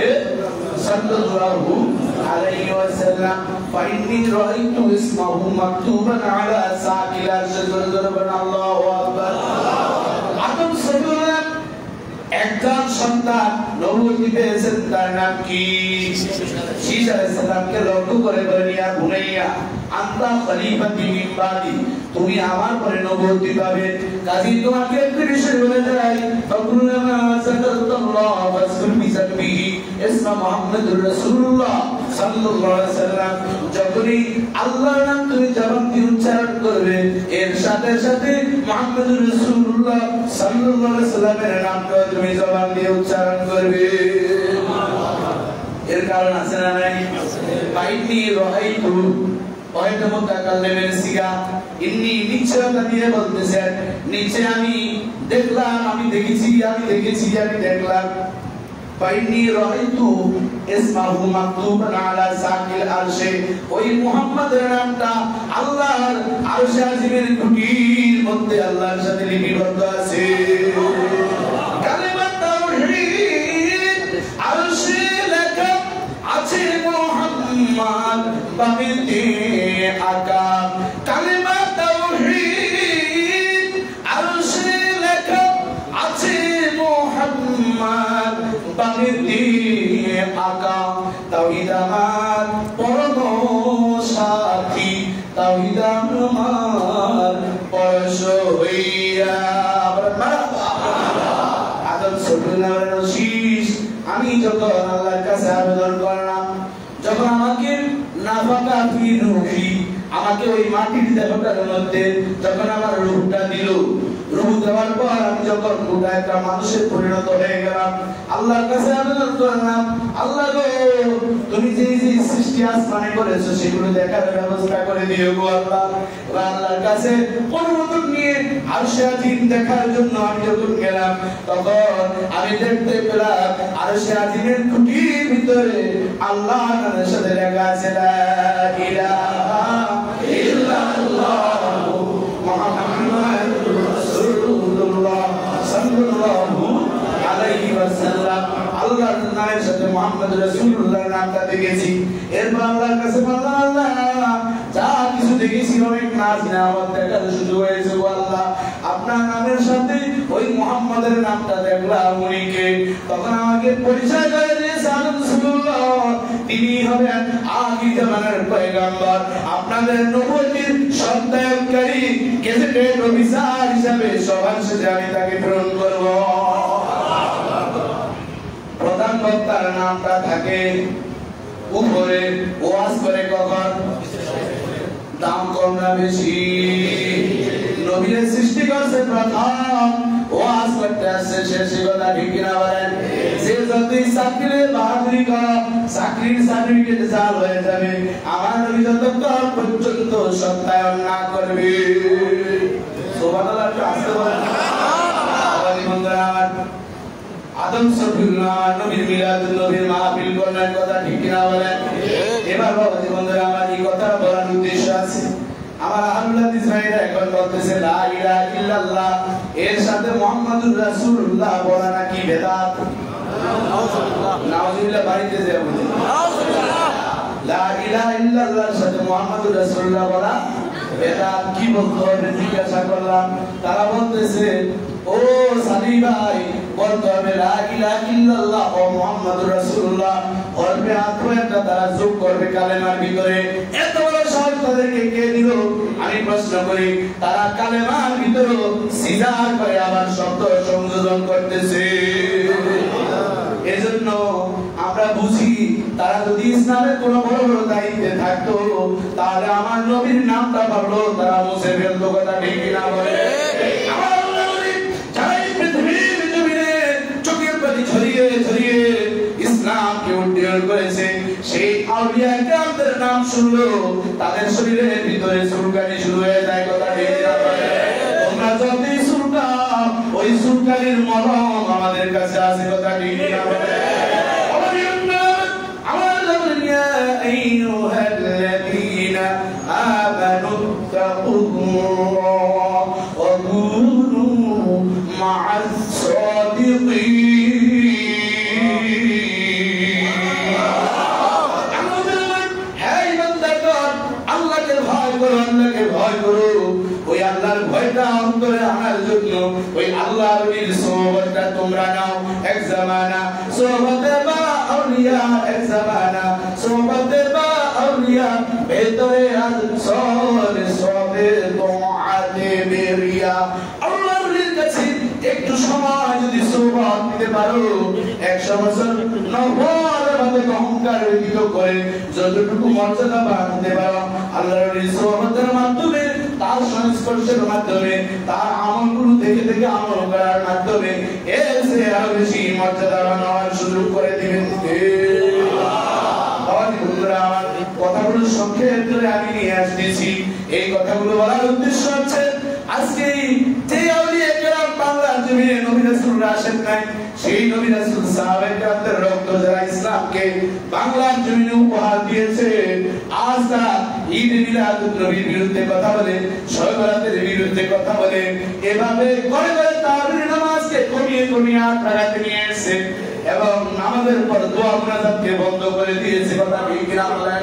সাল্লাল্লাহু عليه وسلم فإني رأيت اسمه مكتوبا على ساق العرش ربنا الله أكبر আদম সফিউল্লাহ একজন সন্তান নবুয়তি পেয়েছেন তার নাম কি শীষ আলাইহিস সালামকে লক্ষ্য করে বলেন ইয়া বুনাইয়া আনতা খলিফাতি মিন বাদি তুমি আমার পরে নবুয়তি পাবে কাজী তোমাকে একটি বিষয় বলে যাই ফাকুল্লামা যাকারতুল্লাহ ফাসকুর বিসাবিহি ইসমা মুহাম্মাদুর রাসূলুল্লাহ সাল্লাল্লাহু আলাইহি ওয়াসাল্লাম যখনই আল্লাহর নাম তুমি জবান দিয়ে উচ্চারণ করবে এর সাথে সাথে মুহাম্মাদুর রাসূলুল্লাহ সাল্লাল্লাহু আলাইহি ওয়াসাল্লামের নামটা তুমি জবান দিয়ে উচ্চারণ করবে এর কারণ আছে না নাই বাইনি রাইতু ওয়াইদা মুতাকাল্লিমের সিগা ইন্নী নিশ্চয়তা দিয়ে বলতেছেন নিচে আমি দেখলাম আমি দেখেছি দেখলাম বাইনি রাইতু ইসমাহু মাকতুবান আলা সাকিল আরশে ওই মুহাম্মাদের নামটা আল্লাহর আরশে আজিমের খুঁটির মধ্যে আল্লাহর সাথে লিপিবদ্ধ আছে কালিমাত তাওহীদ আরশে লেখা আছে মুহাম্মদ বাবিতে আকা কালিমাত তাওহীদ আরশে লেখা আছে মুহাম্মদ বাবিতে আকা তাওহীদ আমার পরম সাথী তাওহীদ আমার পরশ হইয়া আদম সফিউল্লাহর শীষ আমি যখন আল্লাহর কাছে আবেদন করলাম যখন আমাকে নাফাকা ফি রূহি আমাকে ওই মাটির দেহটার মধ্যে যখন আমার রূহটা দিল রূহ দেওয়ার পর আমি যখন গোটা একটা মানুষের পরিণত হয়ে গেলাম আল্লাহর কাছে আবেদন করলাম আল্লাহ গো তুমি যে সৃষ্টি আসমানে করেছো সেগুলো দেখার ব্যবস্থা করে দিও গো আল্লাহ এবার আল্লাহর কাছে অনুমোদন নিয়ে আরশে আজিম দেখার জন্য আমি যখন গেলাম তখন আমি দেখতে পেলাম আরশে আজিমের খুঁটির ভিতরে আল্লাহর নামের সাথে লেখা আছে লা ইলাহা ইল্লাল্লাহু মুহাম্মাদুর রাসূলুল্লাহ সাল্লাল্লাহু আলাইহি ওয়াসাল্লাম আল্লাহর নামের সাথে মুহাম্মদ রাসূলুল্লাহর নামটা দেখেছি এরপর আল্লাহর কাছে বললাম আল্লাহ যা কিছু দেখেছি অনেক নাজ নেয়ামত দেখার সুযোগ হয়েছে গো আল্লাহ আপনার নামের সাথে ওই মুহাম্মদের নামটা দেখলাম উনিকে তখন আমাকে পরিচয় করে দিয়েছে আদম রাসূলুল্লাহ তিনি হবেন আখির জামানার পয়গম্বর আপনাদের নবুয়তির সত্যায়নকারী গেজেটেড অফিসার হিসেবে সবার সাথে আমি তাকে প্রেরণ করব প্রধান বক্তার নামটা থাকে উপরে ওয়াজ করে কখন দাম কম না বেশি নবীর সৃষ্টি করছে প্রথম ওয়াজ করতে আসছে শেষ কথা ঠিক না বলেন সে যদি চাকরির বাহাদুরি করে চাকরির সার্টিফিকেট জাল হয়ে যাবে আমার নবী যতক্ষণ পর্যন্ত সত্যায়ন না করবে সুবহানাল্লাহ আসতে বলেন আবাদি বন্ধুরা আদম সফিউল্লাহ নবীর মিলাদ নবীর মাহফিল করার কথা ঠিক না বলেন এবার বাবাজি বন্ধুরা আমার এই কথা বলার উদ্দেশ্য আছে আমার আহলুল হাদিস ভাইরা এখন বলতেছে লা ইলাহা ইল্লাল্লাহ এর সাথে মুহাম্মাদুর রাসূলুল্লাহ বলা নাকি বিদআত নাউযুবিল্লাহ বাড়িতে যায় বলে লা ইলাহা ইল্লাল্লাহর সাথে মুহাম্মাদুর রাসূলুল্লাহ বলা বিদআত কি বলতে হবে জিজ্ঞাসা করলাম তারা বলতেছে ও সালি ভাই বলতে হবে লা ইলাহা ইল্লাল্লাহ ও মুহাম্মাদুর রাসূলুল্লাহ কলবে আত্মীয়তা তারা যোগ করবে কালেমার ভিতরে এত বড় সাহস তাদেরকে কে দিল আমি প্রশ্ন করি তারা কালেমার ভিতরে সিজা করে আবার শব্দ সংযোজন করতেছে এজন্য আমরা বুঝি তারা যদি ইসলামের কোনো বড় বড় দায়িত্বে থাকতো তাহলে আমার নবীর নামটা ভাবলো তারা মুছে ফেলতো কথা ঠিক না বলে আমার নবী যারা এই পৃথিবীর জমিনে চোখের পানি ছড়িয়ে ছড়িয়ে ইসলামকে উজ্জ্বল করেছে সেই আউলিয়া কেরামদের নাম শুনলো তাদের শরীরের ভিতরে চুলকানি শুরু হয়ে যায় কথা ঠিক না বলে তোমরা যদি চুলকাও ওই চুলকানির মলম আমাদের কাছে আছে কথা ঠিক না বলে أيها الذين آمنوا اتقوا الله وكونوا مع الصادقين করো, আল্লাহকে ভয় করো। ওই আল্লাহর ভয়টা অন্তরে আনার জন্য ওই আল্লাহর সোহবতটা তোমরা নাও। এক জামানা সোহবতে বা আউলিয়া, এক জামানা সোহবতে বা আউলিয়া, ভেতরে আজ সরে সবে তোয়াতে বেরিয়া। আল্লাহর কাছে একটু সময় যদি সোহবত দিতে পারো, 100 বছর নফলের মধ্যে অহংকার ব্যতীত করে যতটুকু মর্যাদা বাড়াতে পারো আল্লাহর সোহবতের মাধ্যমে, তার সংস্পর্শের মাধ্যমে, তার আমলগুলো দেখে দেখে আমল করার মাধ্যমে এর চেয়ে আরো বেশি মর্যাদা বাড়ানোর সুযোগ করে দিবেন আমার কথাগুলো সংক্ষেপ করে আমি নিয়ে আসতেছি। এই কথাগুলো বলার উদ্দেশ্য হচ্ছে আজকে যে আউলিয়া কেরাম বাংলার জমিনে নবী রাসূলরা আসেন নাই, সেই নবী রাসূল সাহাবায়ে কেরামদের রক্ত যারা ইসলামকে বাংলার জমিনে উপহার দিয়েছে, আজ তারা ঈদ মিলাদুন নবীর বিরুদ্ধে কথা বলে, শবে বরাতের বিরুদ্ধে কথা বলে, এভাবে করে করে তারাবির নামাজকে কমিয়ে কমিয়ে 8 রাকাতে নিয়ে এসেছে এবং নামাজের পর দোয়া মুনাজাতকে বন্ধ করে দিয়েছে। কথা ঠিক কিনা বলেন?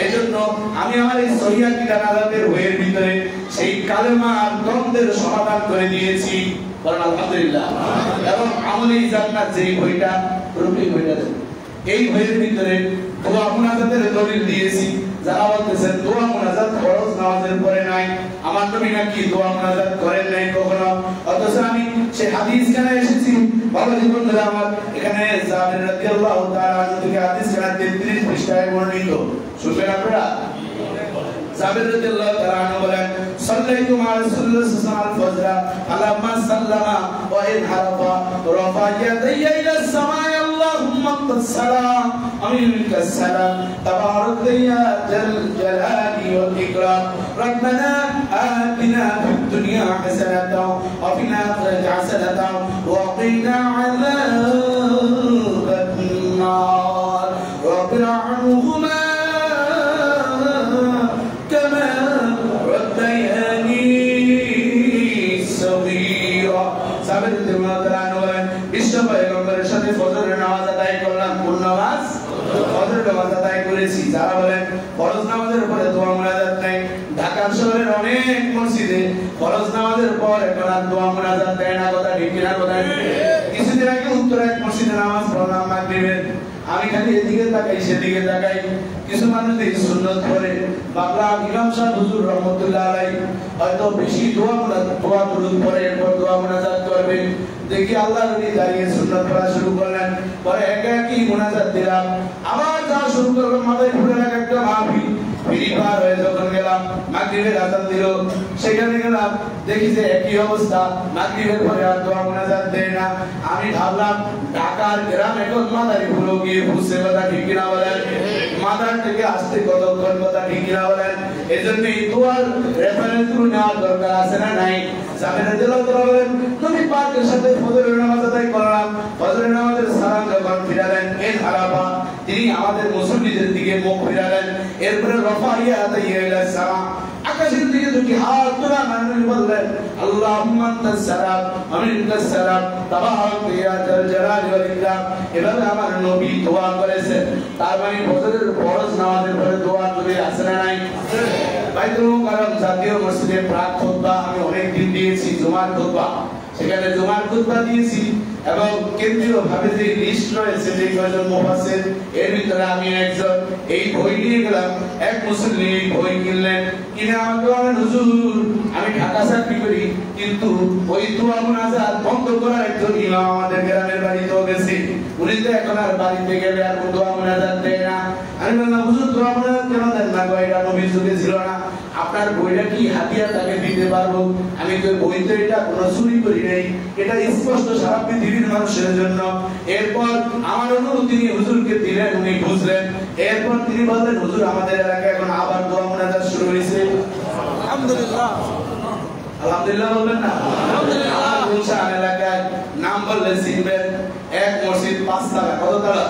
এজন্য আমি আমার এই সহিহ কিতাব আযাবের বইয়ের ভিতরে সেই কালেমার দ্বন্দ্বের সমাধান করে দিয়েছি, বলেন আলহামদুলিল্লাহ। এবং আমলে জান্নাত যেই বইটা রূপী বইটা, এই বইয়ের ভিতরে দোয়া মুনাজাতের দলিল দিয়েছি। যারা বলতেছেন দোয়া মুনাজাত ফরজ নামাজের পরে নাই, আমার নবী নাকি দোয়া মুনাজাত করেন নাই কখনো, অথচ আমি সেই হাদিস কেন এসেছি বাবা জীবন ধরে আমার এখানে জাবের রাদিয়াল্লাহু তাআলা আনহু থেকে হাদিস কেন 33 পৃষ্ঠায় বর্ণিত, শুনবেন আপনারা। জাবের রাদিয়াল্লাহু তাআলা আনহু বলেন, সাল্লাইতু মা রাসূলুল্লাহ সাল্লাল্লাহু আলাইহি ওয়াসাল্লাম ফালাম্মা সাল্লামা ওয়া ইনহারাফা রাফা ইয়াদাইয়া ইলা সামাই আল্লাহুম্মা আস-সালাম আমিনকা সালাম তাবারাক ইয়া জাল জালালি ওয়াল ইকরাম রব্বানা আতিনা ফিদ দুনিয়া হাসানাতাও ওয়া ফিল আখিরাতি হাসানাতাও ওয়া কিনা আযাবান নার রাব্বিনা আনহুমা যারা বলেন ফরজ নামাজের পরে দোয়া মুনাজাত নাই, ঢাকা শহরের অনেক মসজিদে ফরজ নামাজের পর এখন আর দোয়া মুনাজাত দেয় না, কথা ঠিক কিনা বলেন? কিছুদিন আগে উত্তর এক মসজিদে নামাজ পড়লাম মাগরিবের, আমি খালি এদিকে তাকাই সেদিকে তাকাই, কিছু মানুষ দেখি সুন্নত পড়ে, ভাবলাম ইমাম সাহেব হুজুর রহমতুল্লাহ আলাইহি হয়তো বেশি দোয়া দরুদ পড়ে, এরপর দোয়া মুনাজাত করবে। দেখি আল্লাহর নবী দাঁড়িয়ে সুন্নত পড়া শুরু করলেন, পরে একা একই মুনাজাত দিলাম, আবার যাওয়া শুরু করলাম, মাথায় ফুলে রাখা একটা মাহফিল। ফিরিবার হয়ে যখন গেলাম মাগরিবের আযান দিল, সেখানে গেলাম, দেখি যে একই অবস্থা, মাগরিবের পরে আর দোয়া মুনাজাত দেয় না। আমি ভাবলাম ঢাকার গ্রাম এখন মাদারীপুর গিয়ে বুঝছে, কথা ঠিক কিনা বলেন? মাদার থেকে আসতে কতক্ষণ, কথা ঠিক কিনা বলেন? এজন্য এই দোয়ার রেফারেন্স গুলো নেওয়ার দরকার আছে না নাই? জাবের রাদিয়াল্লাহু তাআলা বলেন, নবী পাকের সাথে ফজরের নামাজ আদায় করলাম, ফজরের নামাজের সালাম যখন ফিরালেন এর আলাবা তিনি আমাদের মুসল্লিদের দিকে মুখ ফিরালেন, এরপরে রফা ইয়াদাইয়া ইলা সামা, আকাশের দিকে দুটি হাত তোলা মানুষ বললেন, আল্লাহুম্মা আনতাস সালাম ওয়া মিনকাস সালাম তাবারাক ইয়া জাল জালালি ওয়াল ইকরাম। এভাবে আমার নবী দোয়া করেছেন। তার মানে ফজরের ফরজ নামাজের পরে দোয়া করে আছে না নাই? বাইতুল মুকাররম জাতীয় মসজিদে প্রাক খুতবা আমি অনেক দিন দিয়েছি, জুমার খুতবা, সেখানে জুমার খুতবা দিয়েছি এবং কেন্দ্রীয় ভাবে যে লিস্ট রয়েছে যে কয়জন মুফাসসির, এর ভিতরে আমি একজন। এই বই নিয়ে গেলাম, এক মুসল্লি এই বই কিনলেন, কিনে আমাকে বলেন, হুজুর আমি ঢাকা চাকরি করি, কিন্তু ওই দোয়া মুনাজাত বন্ধ করার একজন ইমাম আমাদের গ্রামের বাড়িতেও গেছে, উনি তো এখন আর বাড়িতে গেলে আর দোয়া মুনাজাত দেয় না। আমি বললাম, হুজুর দোয়া মুনাজাত কেন দেন না? এটা নবীর যুগে ছিল না, আপনার বইটা কি হাতিয়া তাকে দিতে পারবো? আমি তো বইতে এটা কোনো চুরি করি নাই, এটা স্পষ্ট সারা পৃথিবীর মানুষের জন্য। এরপর আমার অনুরোধ তিনি হুজুরকে দিলেন, উনি বুঝলেন, এরপর তিনি বললেন, হুজুর আমাদের এলাকায় এখন আবার দোয়া মুনাজাত শুরু হয়েছে। আলহামদুলিল্লাহ, আলহামদুলিল্লাহ বলবেন না? আলহামদুলিল্লাহ। গুলশান এলাকায় নাম বললে চিনবেন, এক মসজিদ 5 তালা, কত তালা?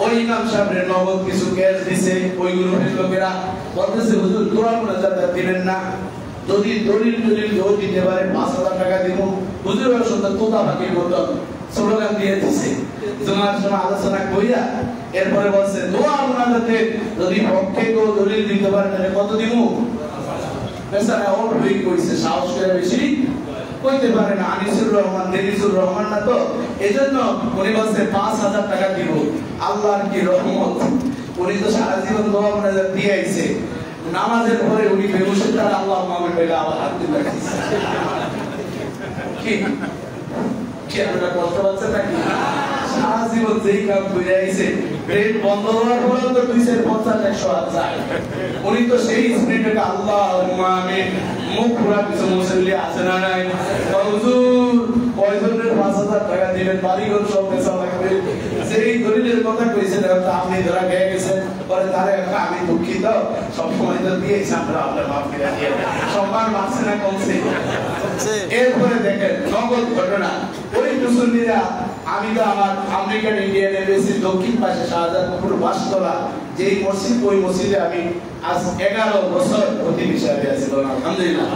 ওই ইমাম সাহেবের নগদ কিছু ক্যাশ দিছে, ওই গ্রুপের লোকেরা বলতেছে, হুজুর দোয়া মুনাজাত দিবেন না, যদি দলিল কেউ দিতে পারে 5,000 টাকা দিব। হুজুরের সঙ্গে তোতা পাখির মতো স্লোগান দিয়ে দিছে। জুমার সময় আলোচনা কইরা এরপরে বলছে, দোয়া মুনাজাতে যদি পক্ষে কেউ দলিল দিতে পারে তাহলে কত দিব? বেচারা ওর হয়ে কইছে, সাহস করে বেশি কইতে পারে না। আনিসুর রহমান দেনিসুর রহমান না তো, এজন্য উনি বলছে 5,000 টাকা দিব। আল্লাহর কি রহমত, উনি তো সারা জীবন দোয়া মুনাজাত দিয়ে আইছে। নামাজের পরে উনি বেহুশের দ্বারা আল্লাহ মাহমুদ বলে আবার হাত দিতে লাগছে। কি কি আপনারা কষ্ট পাচ্ছেন নাকি? সারা জীবন যেই কাম করে আইছে, ব্রেন বন্ধ হওয়ার পরে তো 250-100 হাত যায়। উনি তো সেই স্পিডে আল্লাহুম্মা আমিন, মুখ পুরা কিছু মুসল্লি আছে না নাই? হুজুর কয়জনের 5,000 টাকা দিবেন, বাড়িঘর সব বেচা লাগবে। সেই দলিলের কথা কইছেন, আপনি ধরা গিয়ে গেছেন, পরে তারে আমি দুঃখিত, সব সময় তো দিয়েছি আমরা, আপনার মাফ করে দিয়ে সম্মান বাড়ছে না কমছে? এরপরে দেখেন নগদ ঘটনা, ওই মুসল্লিরা, আমি তো আমার আমেরিকান ইন্ডিয়ান এমবেসি দক্ষিণ পাশে শাহজাহানপুর বাসতলা যেই মসজিদ, ওই মসজিদে আমি আজ 11 বছর খতিব হিসাবে আছি। আলহামদুলিল্লাহ।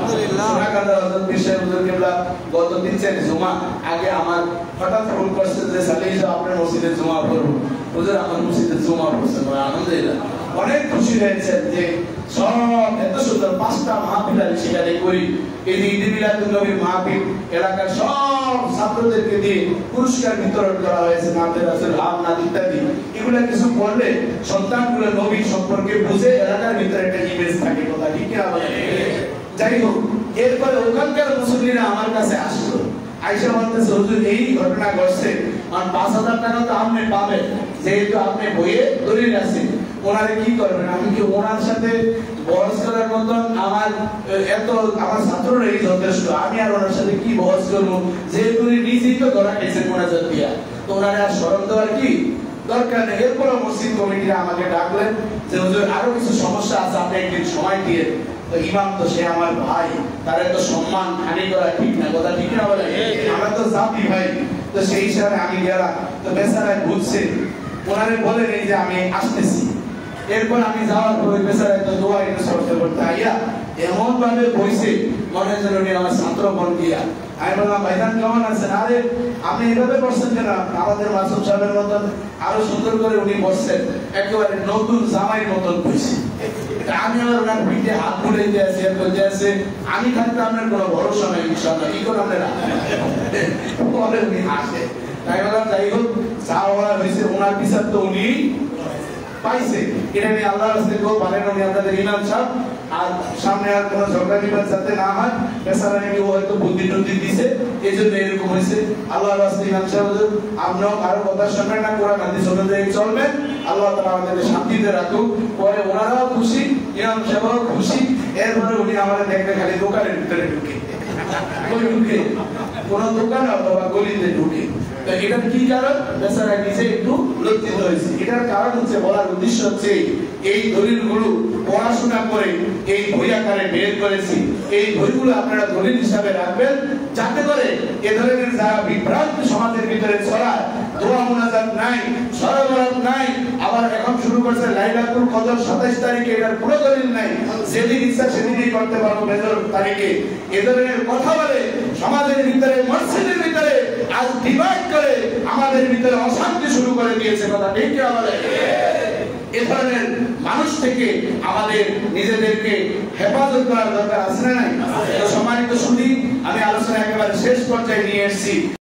সোনাকান্দা হযরত পীর সাহেব হুজুর কিবলা গত 3-4 জুমা আগে আমার হঠাৎ ফোন করছে যে সালেহ সাহেব আপনার মসজিদে জুমা পড়ব। হুজুর আমার মসজিদে জুমা পড়ছেন, আলহামদুলিল্লাহ। অনেক খুশি হয়েছেন যে সব এত সুন্দর 5টা মাহফিল আমি সেখানে করি। এই যে ঈদ মিলাদুন নবীর মাহফিল, এলাকার সব ছাত্রদেরকে দিয়ে পুরস্কার বিতরণ করা হয়েছে, নামে রাসূল আমনাদ ইত্যাদি। এগুলা কিছু করলে সন্তানগুলো নবী সম্পর্কে বুঝে এলাকার ভিতরে একটা ইমেজ থাকে, কথা ঠিক কি না বলেন? যাই হোক, এরপরে ওখানকার মুসল্লিরা আমার কাছে আসলো, আয়েশা বলতেছে হুজুর এই ঘটনা ঘটছে, আর 5,000 টাকা তো আপনি পাবেন, যেহেতু আপনি বইয়ে দলিল আছে। ওনারে কি করবেন? আমি কি ওনার সাথে বহস করার মতন আমার এত আমার ছাত্ররাই যথেষ্ট, আমি আর ওনার সাথে কি বহস করবো? যেহেতু নিজেই তো ধরা খেয়েছেন মোনাজাত দিয়া, তো ওনারে আর শরম দেওয়ার কি দরকার নেই। এরপরে মসজিদ কমিটিরা আমাকে ডাকলেন যে হুজুর আরো কিছু সমস্যা আছে, আপনি একদিন সময় দিয়ে। তো ইমাম তো সে আমার ভাই, তার তো সম্মান হানি করা ঠিক না, কথা ঠিক না বলে? আমরা তো জাতি ভাই, তো সেই হিসাবে আমি গেলাম। তো বেচারায় বুঝছে, ওনারে বলে নেই যে আমি আসতেছি। এরপর আমি যাওয়ার পরে বেচারায় তো দোয়া ইউজ করতে করতে আইয়া এমন ভাবে বইছে মনে যেন উনি আমার ছাত্র বন দিয়া। আমি বললাম ভাইজান কেমন আছেন? আরে আপনি এভাবে বসছেন কেন? আমাদের মাসুম সাহেবের মতন আরো সুন্দর করে উনি বসছেন, একেবারে নতুন জামাইয়ের মতন বসে। আমি আমার ওনার পিঠে হাত বুলাইতে আছি, আর বলতে আছে আমি থাকতে আপনার কোনো ভরসা নাই, ইনশাআল্লাহ। কি করে আপনারা পরে উনি হাসে। তাই বললাম যাই হোক, যা হওয়ার হয়েছে ওনার বিচার তো উনি পাইছে, এটা নিয়ে আল্লাহর কাছে কেউ পারেন। উনি আপনাদের ইমাম সাহেব, আর সামনে আর কোনো ঝগড়া বিবাদ যাতে না হয়, বেচারা নাকি ও হয়তো বুদ্ধি টুদ্ধি দিছে, এই জন্য এরকম হয়েছে। আল্লাহর কাছে ইমাম সাহেব আপনারাও কারো কথা শুনবেন না, কোরআন হাদিস অনুযায়ী চলবেন। আল্লাহ তাআলা আমাদেরকে শান্তিতে রাখুক। পরে ওনারাও খুশি, ইমাম সাহেবও খুশি। এরপরে উনি আমাদের দেখতে খালি দোকানের ভিতরে ঢুকে কোন দোকান অথবা গলিতে ঢুকে। তো এটার কি কারণ? বেচারা নিজে একটু লজ্জিত হয়েছে। এটার কারণ হচ্ছে, বলার উদ্দেশ্য হচ্ছে এই দলিলগুলো পড়াশোনা করে এই বই আকারে বের করেছি। এই বইগুলো আপনারা দলিল হিসাবে রাখবেন, যাতে করে এ ধরনের যারা বিভ্রান্ত সমাজের ভিতরে ছড়ায়, দোয়া মুনাজাত নাই, সরবরাত নাই, আবার এখন শুরু করছে লাইলাতুল কদর 27 তারিখে, এটার পুরো দলিল নাই, যেদিন ইচ্ছা সেদিনই করতে পারবো মেজর তারিখে, এ ধরনের কথা বলে সমাজের ভিতরে, মসজিদের ভিতরে আজ ডিভাইড করে আমাদের ভিতরে অশান্তি শুরু করে দিয়েছে, কথা ঠিক কি বলে? এ ধরনের মানুষ থেকে আমাদের নিজেদেরকে হেফাজত করার দরকার আছে না নাই? সম্মানিত সুধী, আমি আলোচনা একেবারে শেষ পর্যায়ে নিয়ে এসেছি।